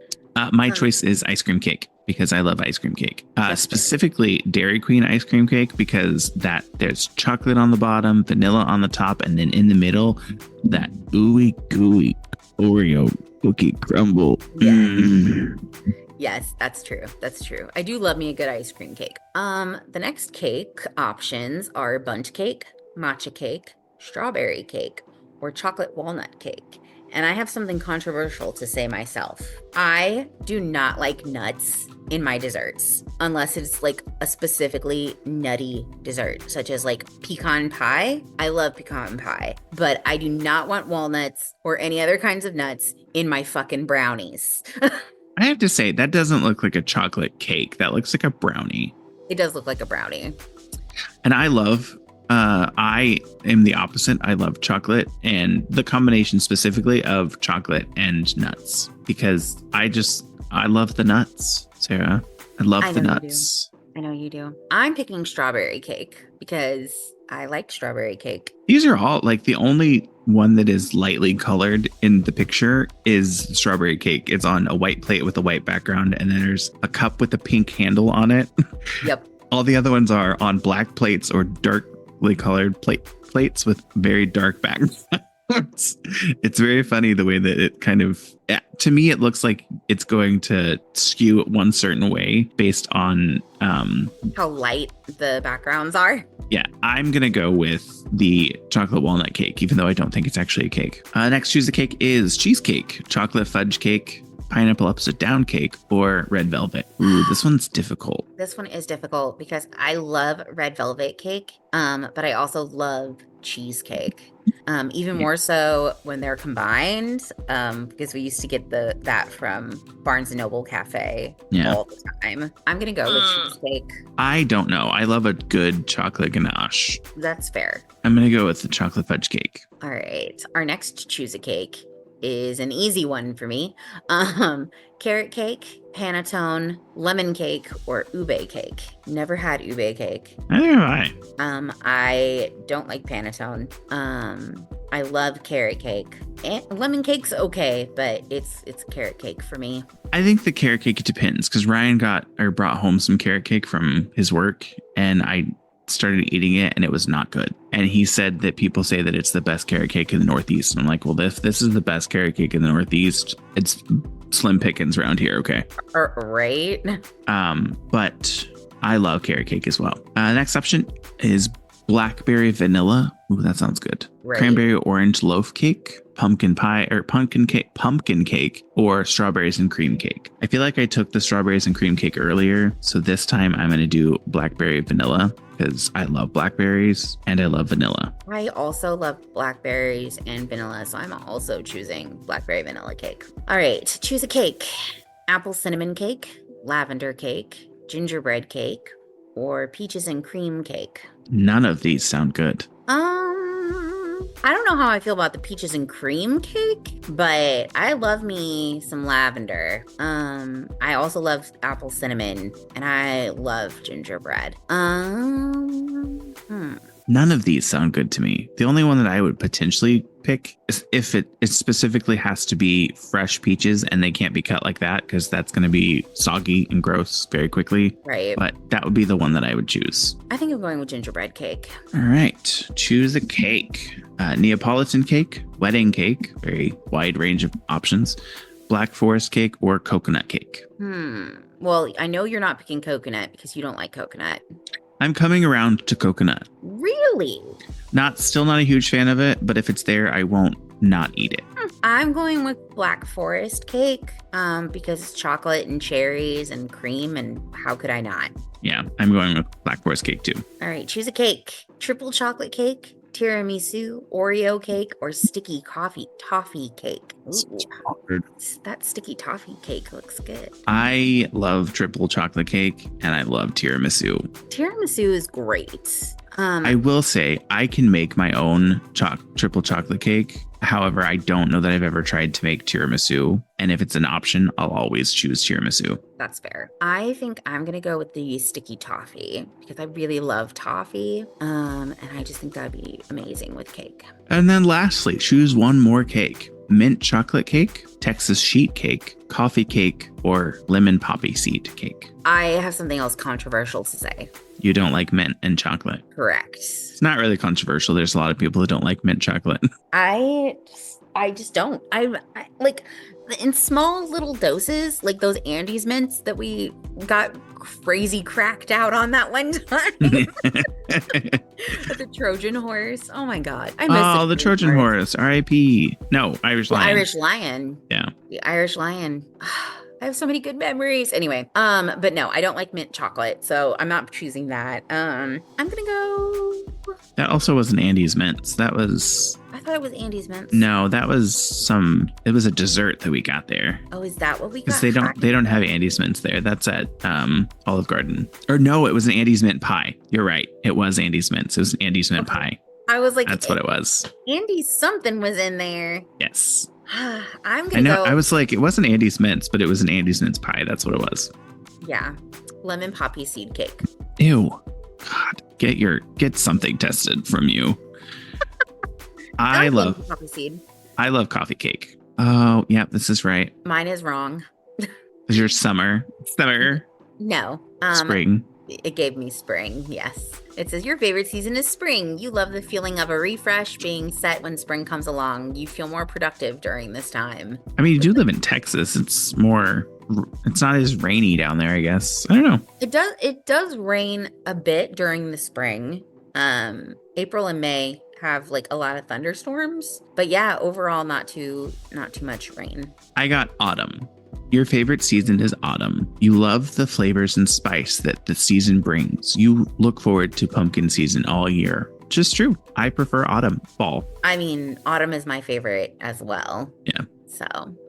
My choice is ice cream cake because I love ice cream cake. Specifically Dairy Queen ice cream cake because there's chocolate on the bottom, vanilla on the top, and then in the middle, that ooey gooey Oreo cookie crumble. Yeah. Mm. Yes, that's true. That's true. I do love me a good ice cream cake. The next cake options are bundt cake, matcha cake, strawberry cake, or chocolate walnut cake. And I have something controversial to say myself. I do not like nuts in my desserts unless it's like a specifically nutty dessert, such as like pecan pie. I love pecan pie, but I do not want walnuts or any other kinds of nuts in my fucking brownies. I have to say, that doesn't look like a chocolate cake. That looks like a brownie. It does look like a brownie. And I am the opposite. I love chocolate, and the combination specifically of chocolate and nuts, because I love the nuts, Sarah. I love the nuts. I know you do. I'm picking strawberry cake because I like strawberry cake. These are all the only one that is lightly colored in the picture is strawberry cake. It's on a white plate with a white background, and then there's a cup with a pink handle on it. Yep. All the other ones are on black plates or dark brightly colored plates with very dark backgrounds. It's very funny the way that it kind of, to me, it looks like it's going to skew one certain way based on how light the backgrounds are. Yeah, I'm going to go with the chocolate walnut cake, even though I don't think it's actually a cake. Next, choose a cake is cheesecake, chocolate fudge cake, pineapple upside down cake, or red velvet. Ooh, this one's difficult. This one is difficult because I love red velvet cake, but I also love cheesecake. Even more so when they're combined, because we used to get that from Barnes & Noble Cafe all the time. I'm going to go with cheesecake. I don't know. I love a good chocolate ganache. That's fair. I'm going to go with the chocolate fudge cake. All right. Our next choose a cake is an easy one for me. Carrot cake, panettone, lemon cake, or ube cake. Never had ube cake. Neither have I. I don't like panettone. I love carrot cake. And lemon cake's okay, but it's carrot cake for me. I think the carrot cake depends, because Ryan brought home some carrot cake from his work, and I started eating it and it was not good. And he said that people say that it's the best carrot cake in the Northeast. And I'm like, well, if this is the best carrot cake in the Northeast, it's slim pickings around here. Okay. Right. But I love carrot cake as well. Next option is blackberry vanilla. Ooh, that sounds good. Right. Cranberry orange loaf cake, pumpkin cake, or strawberries and cream cake. I feel like I took the strawberries and cream cake earlier, so this time I'm going to do blackberry vanilla because I love blackberries and I love vanilla. I also love blackberries and vanilla, so I'm also choosing blackberry vanilla cake. All right, choose a cake. Apple cinnamon cake, lavender cake, gingerbread cake, or peaches and cream cake. None of these sound good. I don't know how I feel about the peaches and cream cake, but I love me some lavender. I also love apple cinnamon, and I love gingerbread. None of these sound good to me. The only one that I would potentially pick is if it specifically has to be fresh peaches and they can't be cut like that, because that's going to be soggy and gross very quickly. Right. But that would be the one that I would choose. I think I'm going with gingerbread cake. All right. Choose a cake. Neapolitan cake, wedding cake, very wide range of options, Black Forest cake, or coconut cake. Well, I know you're not picking coconut because you don't like coconut. I'm coming around to coconut. Really? Still not a huge fan of it, but if it's there, I won't not eat it. I'm going with Black Forest cake because it's chocolate and cherries and cream, and how could I not? Yeah, I'm going with Black Forest cake too. All right, choose a cake. Triple chocolate cake, tiramisu, Oreo cake, or sticky toffee cake. Ooh, that sticky toffee cake looks good. I love triple chocolate cake and I love tiramisu. Tiramisu is great. I will say I can make my own triple chocolate cake. However, I don't know that I've ever tried to make tiramisu. And if it's an option, I'll always choose tiramisu. That's fair. I think I'm going to go with the sticky toffee because I really love toffee. And I just think that'd be amazing with cake. And then lastly, choose one more cake. Mint chocolate cake, Texas sheet cake, coffee cake, or lemon poppy seed cake. I have something else controversial to say. You don't like mint and chocolate. Correct. It's not really controversial. There's a lot of people that don't like mint chocolate. I just don't. I like in small little doses, like those Andes mints that we got crazy cracked out on that one time. With the Trojan horse. Oh my God. I miss the Trojan horse. R.I.P. No, Irish Lion. Irish Lion. Yeah. The Irish Lion. I have so many good memories. Anyway, but no, I don't like mint chocolate, so I'm not choosing that. I'm gonna go. That also wasn't Andes mints. That was. I thought it was Andes mints. No, that was it was a dessert that we got there. Oh, is that what we got? Because they don't have Andes mints there. That's at Olive Garden. Or no, it was an Andes mint pie. You're right. It was Andes mints. It was an Andes mint pie. I was like, that's what it was. Andes something was in there. Yes. I'm gonna go. I was like, it wasn't Andes mints, but it was an Andes mints pie. That's what it was. Yeah. Lemon poppy seed cake. Ew. God, get something tested from you. I love poppy seed. I love coffee cake. Oh, yeah, this is right. Mine is wrong. Is your summer? No. Spring. It gave me spring. Yes. It says your favorite season is spring. You love the feeling of a refresh being set when spring comes along. You feel more productive during this time. I mean, you do live in Texas. It's not as rainy down there, I guess. I don't know. It does rain a bit during the spring. April and May have like a lot of thunderstorms, but yeah, overall not too much rain. I got autumn. Your favorite season is autumn. You love the flavors and spice that the season brings. You look forward to pumpkin season all year. Just true. I prefer autumn, fall. I mean, autumn is my favorite as well. Yeah. So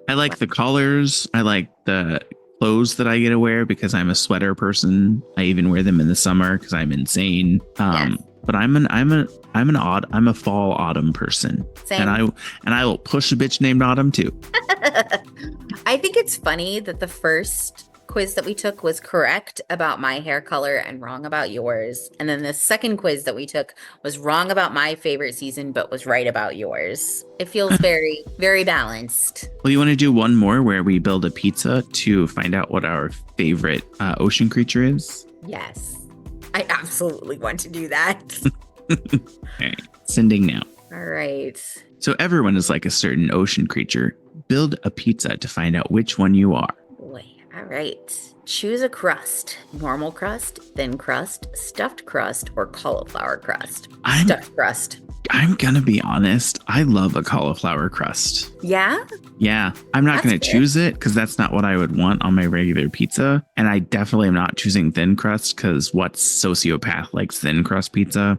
I like the colors. I like the clothes that I get to wear because I'm a sweater person. I even wear them in the summer because I'm insane. Yes. But I'm a fall autumn person. Same. And I will push a bitch named Autumn too. I think it's funny that the first quiz that we took was correct about my hair color and wrong about yours. And then the second quiz that we took was wrong about my favorite season, but was right about yours. It feels very, very balanced. Well, you want to do one more where we build a pizza to find out what our favorite ocean creature is? Yes, I absolutely want to do that. All right, sending now. All right. So everyone is like a certain ocean creature. Build a pizza to find out which one you are. Boy. All right. Choose a crust. Normal crust, thin crust, stuffed crust, or cauliflower crust. Stuffed crust. I'm going to be honest. I love a cauliflower crust. Yeah? Yeah. I'm not going to choose it because that's not what I would want on my regular pizza. And I definitely am not choosing thin crust because what sociopath likes thin crust pizza?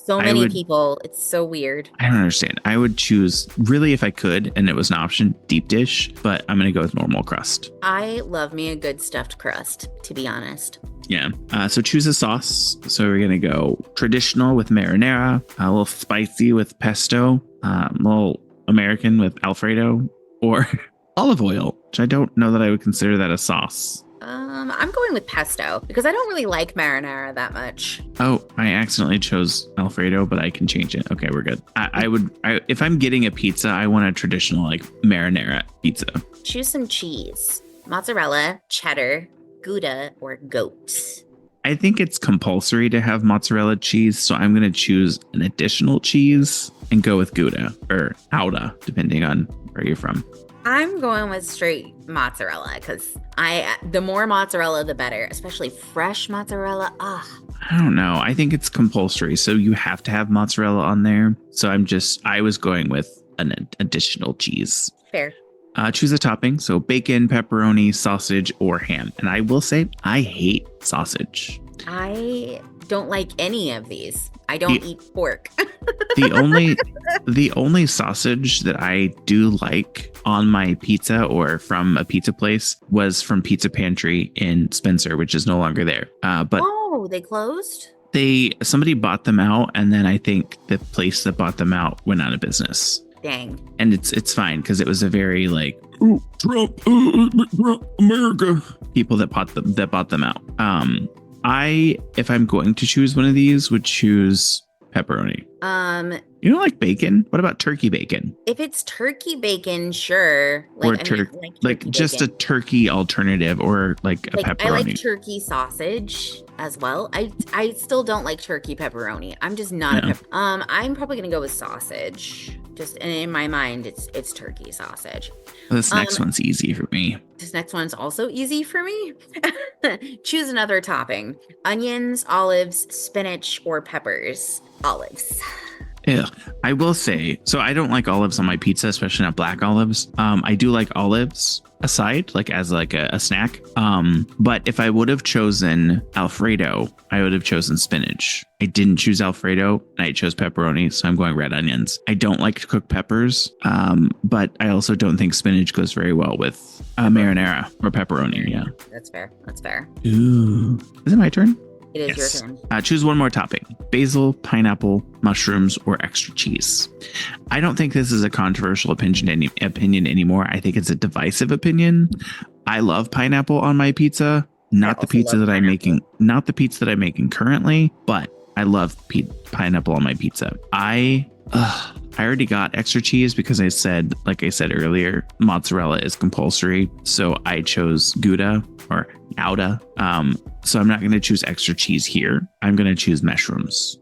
So many people. It's so weird. I don't understand. I would choose, really, if I could, and it was an option, deep dish, but I'm going to go with normal crust. I love me a good stuffed crust, to be honest. Yeah. So choose a sauce. So we're going to go traditional with marinara, a little spicy with pesto, a little American with Alfredo, or olive oil, which I don't know that I would consider that a sauce. I'm going with pesto because I don't really like marinara that much. Oh, I accidentally chose Alfredo, but I can change it. Okay, we're good. If I'm getting a pizza, I want a traditional like marinara pizza. Choose some cheese: mozzarella, cheddar, Gouda, or goat. I think it's compulsory to have mozzarella cheese, so I'm going to choose an additional cheese and go with Gouda or Gouda, depending on where you're from. I'm going with straight mozzarella because the more mozzarella, the better, especially fresh mozzarella. I don't know. I think it's compulsory, so you have to have mozzarella on there. So I was going with an additional cheese. Fair. Choose a topping. So bacon, pepperoni, sausage, or ham. And I will say, I hate sausage. I don't like any of these. I don't eat pork. The only sausage that I do like on my pizza or from a pizza place was from Pizza Pantry in Spencer, which is no longer there. But they closed? Somebody bought them out, and then I think the place that bought them out went out of business. Dang. And it's fine because it was a very like Trump, America people that bought them out. If I'm going to choose one of these, would choose pepperoni. You don't like bacon? What about turkey bacon? If it's turkey bacon, sure. Just bacon. A turkey alternative, or like a pepperoni. I like turkey sausage as well. I still don't like turkey pepperoni. I'm just not a pepper. I'm probably gonna go with sausage. Just in my mind, it's turkey sausage. Well, this next one's easy for me. This next one's also easy for me. Choose another topping: onions, olives, spinach, or peppers. Olives. Yeah, I will say, so I don't like olives on my pizza, especially not black olives. I do like olives aside, like as like a snack. But if I would have chosen Alfredo, I would have chosen spinach. I didn't choose Alfredo, and I chose pepperoni, so I'm going red onions. I don't like to cook peppers, but I also don't think spinach goes very well with marinara or pepperoni. Yeah, that's fair. That's fair. Ooh, is it my turn? It is your turn. Choose one more topping: basil, pineapple, mushrooms, or extra cheese. I don't think this is a controversial opinion anymore. I think it's a divisive opinion. I love pineapple on my pizza. Not the pizza that I'm making currently, but I love pineapple on my pizza. I already got extra cheese because like I said earlier, mozzarella is compulsory. So I chose Gouda or Gouda. So I'm not going to choose extra cheese here. I'm going to choose mushrooms.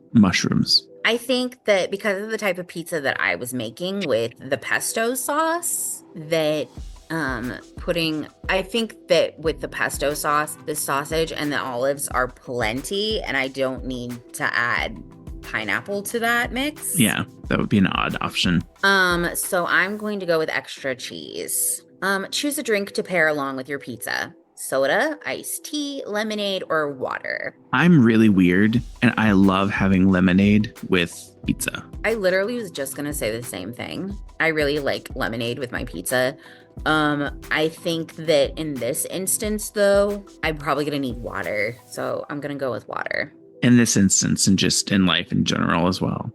I think that because of the type of pizza that I was making with the pesto sauce, that I think that with the pesto sauce, the sausage and the olives are plenty, and I don't need to add pineapple to that mix. Yeah, that would be an odd option. So I'm going to go with extra cheese. Choose a drink to pair along with your pizza. Soda, iced tea, lemonade, or water. I'm really weird, and I love having lemonade with pizza. I literally was just going to say the same thing. I really like lemonade with my pizza. I think that in this instance, though, I'm probably going to need water. So I'm going to go with water. In this instance, and just in life in general as well.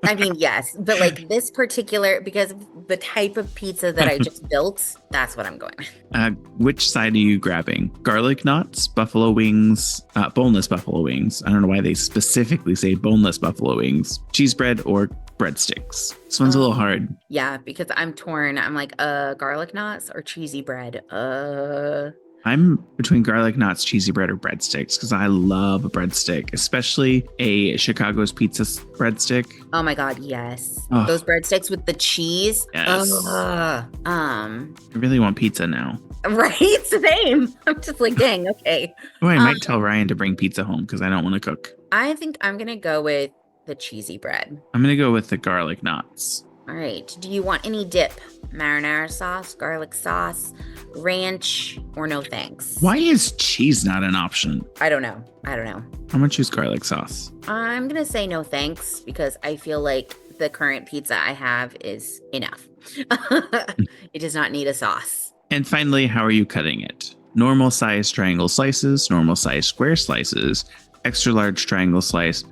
I mean, yes, but like this particular, because of the type of pizza that I just built, that's what I'm going with. Which side are you grabbing? Garlic knots, buffalo wings, boneless buffalo wings. I don't know why they specifically say boneless buffalo wings. Cheese bread or breadsticks? This one's a little hard. Yeah, because I'm torn. I'm like, garlic knots or cheesy bread? I'm between garlic knots, cheesy bread, or breadsticks because I love a breadstick, especially a Chicago's Pizza breadstick. Oh my God, yes. Oh. Those breadsticks with the cheese. Yes. I really want pizza now. Right? Same. I'm just like, dang, okay. Oh, I might tell Ryan to bring pizza home because I don't want to cook. I think I'm going to go with the cheesy bread. I'm going to go with the garlic knots. All right. Do you want any dip? Marinara sauce, garlic sauce, ranch, or no thanks? Why is cheese not an option? I don't know. I'm going to choose garlic sauce. I'm going to say no thanks because I feel like the current pizza I have is enough. It does not need a sauce. And finally, how are you cutting it? Normal size triangle slices, normal size square slices, extra large triangle slice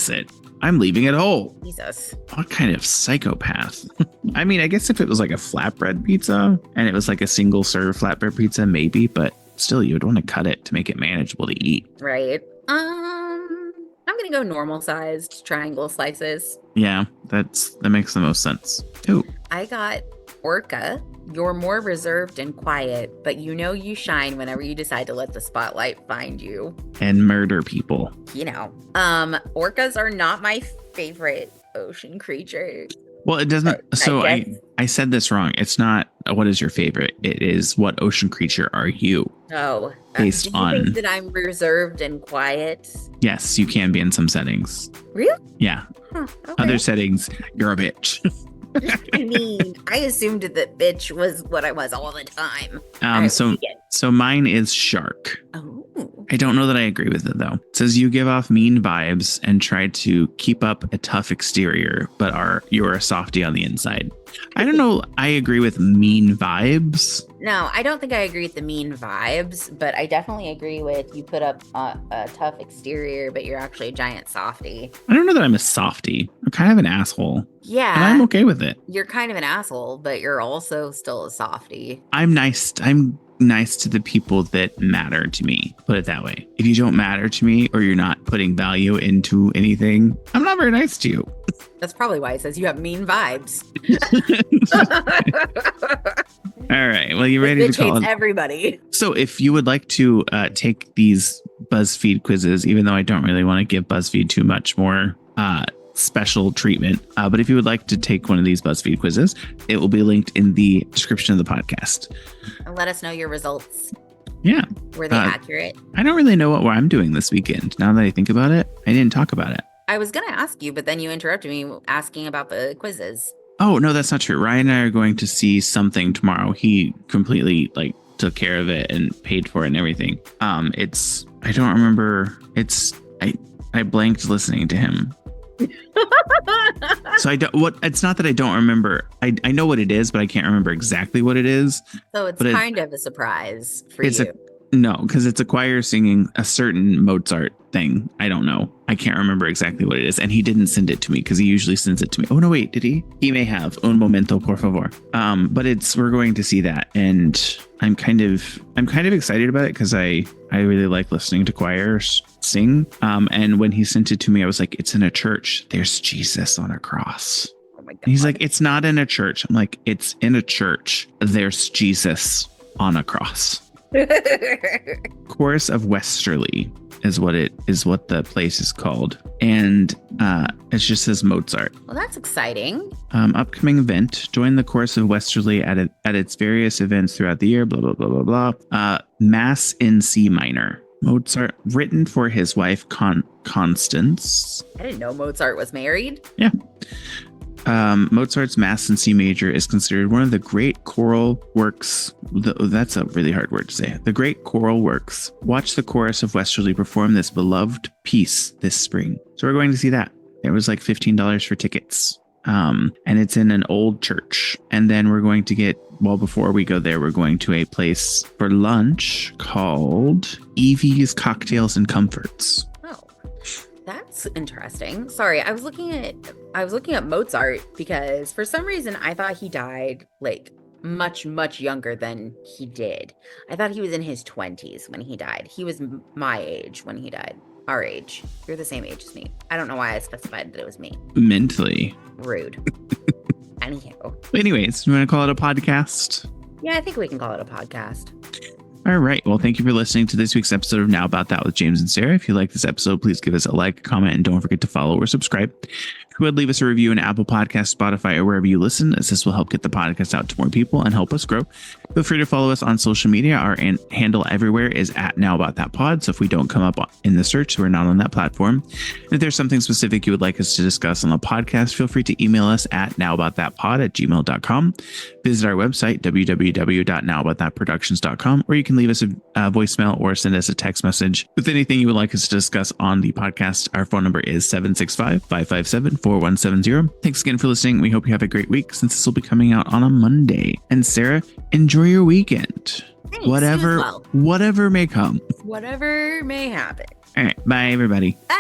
it. I'm leaving it whole. Jesus. What kind of psychopath? I mean, I guess if it was like a flatbread pizza and it was like a single serve flatbread pizza, maybe, but still you would want to cut it to make it manageable to eat. Right. I'm going to go normal sized triangle slices. Yeah, that makes the most sense. Ooh. I got Orca. You're more reserved and quiet, but you know you shine whenever you decide to let the spotlight find you. And murder people. You know, orcas are not my favorite ocean creature. Well, it doesn't. So I said this wrong. It's not what is your favorite. It is what ocean creature are you? Oh, based on. Do you think that I'm reserved and quiet? Yes, you can be in some settings. Really? Yeah. Huh, okay. Other settings, you're a bitch. I mean, I assumed that bitch was what I was all the time. So mine is shark. Oh. I don't know that I agree with it though. It says you give off mean vibes and try to keep up a tough exterior, but you're a softie on the inside. I don't know. I agree with mean vibes. No, I don't think I agree with the mean vibes, but I definitely agree with you put up a tough exterior, but you're actually a giant softie. I don't know that I'm a softie. I'm kind of an asshole. Yeah. And I'm okay with it. You're kind of an asshole, but you're also still a softie. I'm nice to the people that matter to me. Put it that way. If you don't matter to me or you're not putting value into anything, I'm not very nice to you. That's probably why it says you have mean vibes. All right. Well, you ready to call it? Everybody. So if you would like to take these BuzzFeed quizzes, even though I don't really want to give BuzzFeed too much more special treatment, but if you would like to take one of these BuzzFeed quizzes, it will be linked in the description of the podcast. And let us know your results. Yeah. Were they accurate? I don't really know what I'm doing this weekend. Now that I think about it, I didn't talk about it. I was going to ask you, but then you interrupted me asking about the quizzes. Oh, no, that's not true. Ryan and I are going to see something tomorrow. He completely took care of it and paid for it and everything. I don't remember. I blanked listening to him. So it's not that I don't remember. I know what it is, but I can't remember exactly what it is. So it's kind of a surprise for you. No, because it's a choir singing a certain Mozart thing. I don't know. I can't remember exactly what it is. And he didn't send it to me because he usually sends it to me. Oh, no, wait, did he? He may have. Un momento, por favor. But we're going to see that. And I'm kind of excited about it because I really like listening to choirs sing. And when he sent it to me, I was like, it's in a church. There's Jesus on a cross. Oh my God. And he's like, it's not in a church. I'm like, it's in a church. There's Jesus on a cross. Chorus of Westerly is what the place is called. And it just says Mozart. Well, that's exciting. Upcoming event. Join the Chorus of Westerly at its various events throughout the year. Blah, blah, blah, blah, blah. Mass in C minor. Mozart, written for his wife Constance. I didn't know Mozart was married. Yeah. Mozart's Mass in C major is considered one of the great choral works. That's a really hard word to say. The great choral works. Watch the Chorus of Westerly perform this beloved piece this spring. So we're going to see that. It was like $15 for tickets. And it's in an old church. And then we're going to before we go there, we're going to a place for lunch called Evie's Cocktails and Comforts. Oh, that's interesting. Sorry, I was looking at Mozart because for some reason I thought he died like much, much younger than he did. I thought he was in his 20s when he died. He was my age when he died. Our age. You're the same age as me. I don't know why I specified that it was me. Mentally. Rude. Anyhow. Anyways, you want to call it a podcast? Yeah, I think we can call it a podcast. All right. Well, thank you for listening to this week's episode of Now About That with James and Sarah. If you like this episode, please give us a like, comment, and don't forget to follow or subscribe. If you would leave us a review in Apple Podcasts, Spotify, or wherever you listen, as this will help get the podcast out to more people and help us grow. Feel free to follow us on social media. Our handle everywhere is at Now About That Pod. So if we don't come up in the search, we're not on that platform. And if there's something specific you would like us to discuss on the podcast, feel free to email us at nowaboutthatpod@gmail.com. Visit our website, www.nowabouttthatproductions.com, or you can leave us a voicemail or send us a text message with anything you would like us to discuss on the podcast. Our phone number is 765-557-4170. Thanks again for listening. We hope you have a great week since this will be coming out on a Monday. And Sarah, enjoy your weekend. Thanks, whatever may come. Whatever may happen. All right. Bye, everybody. Bye.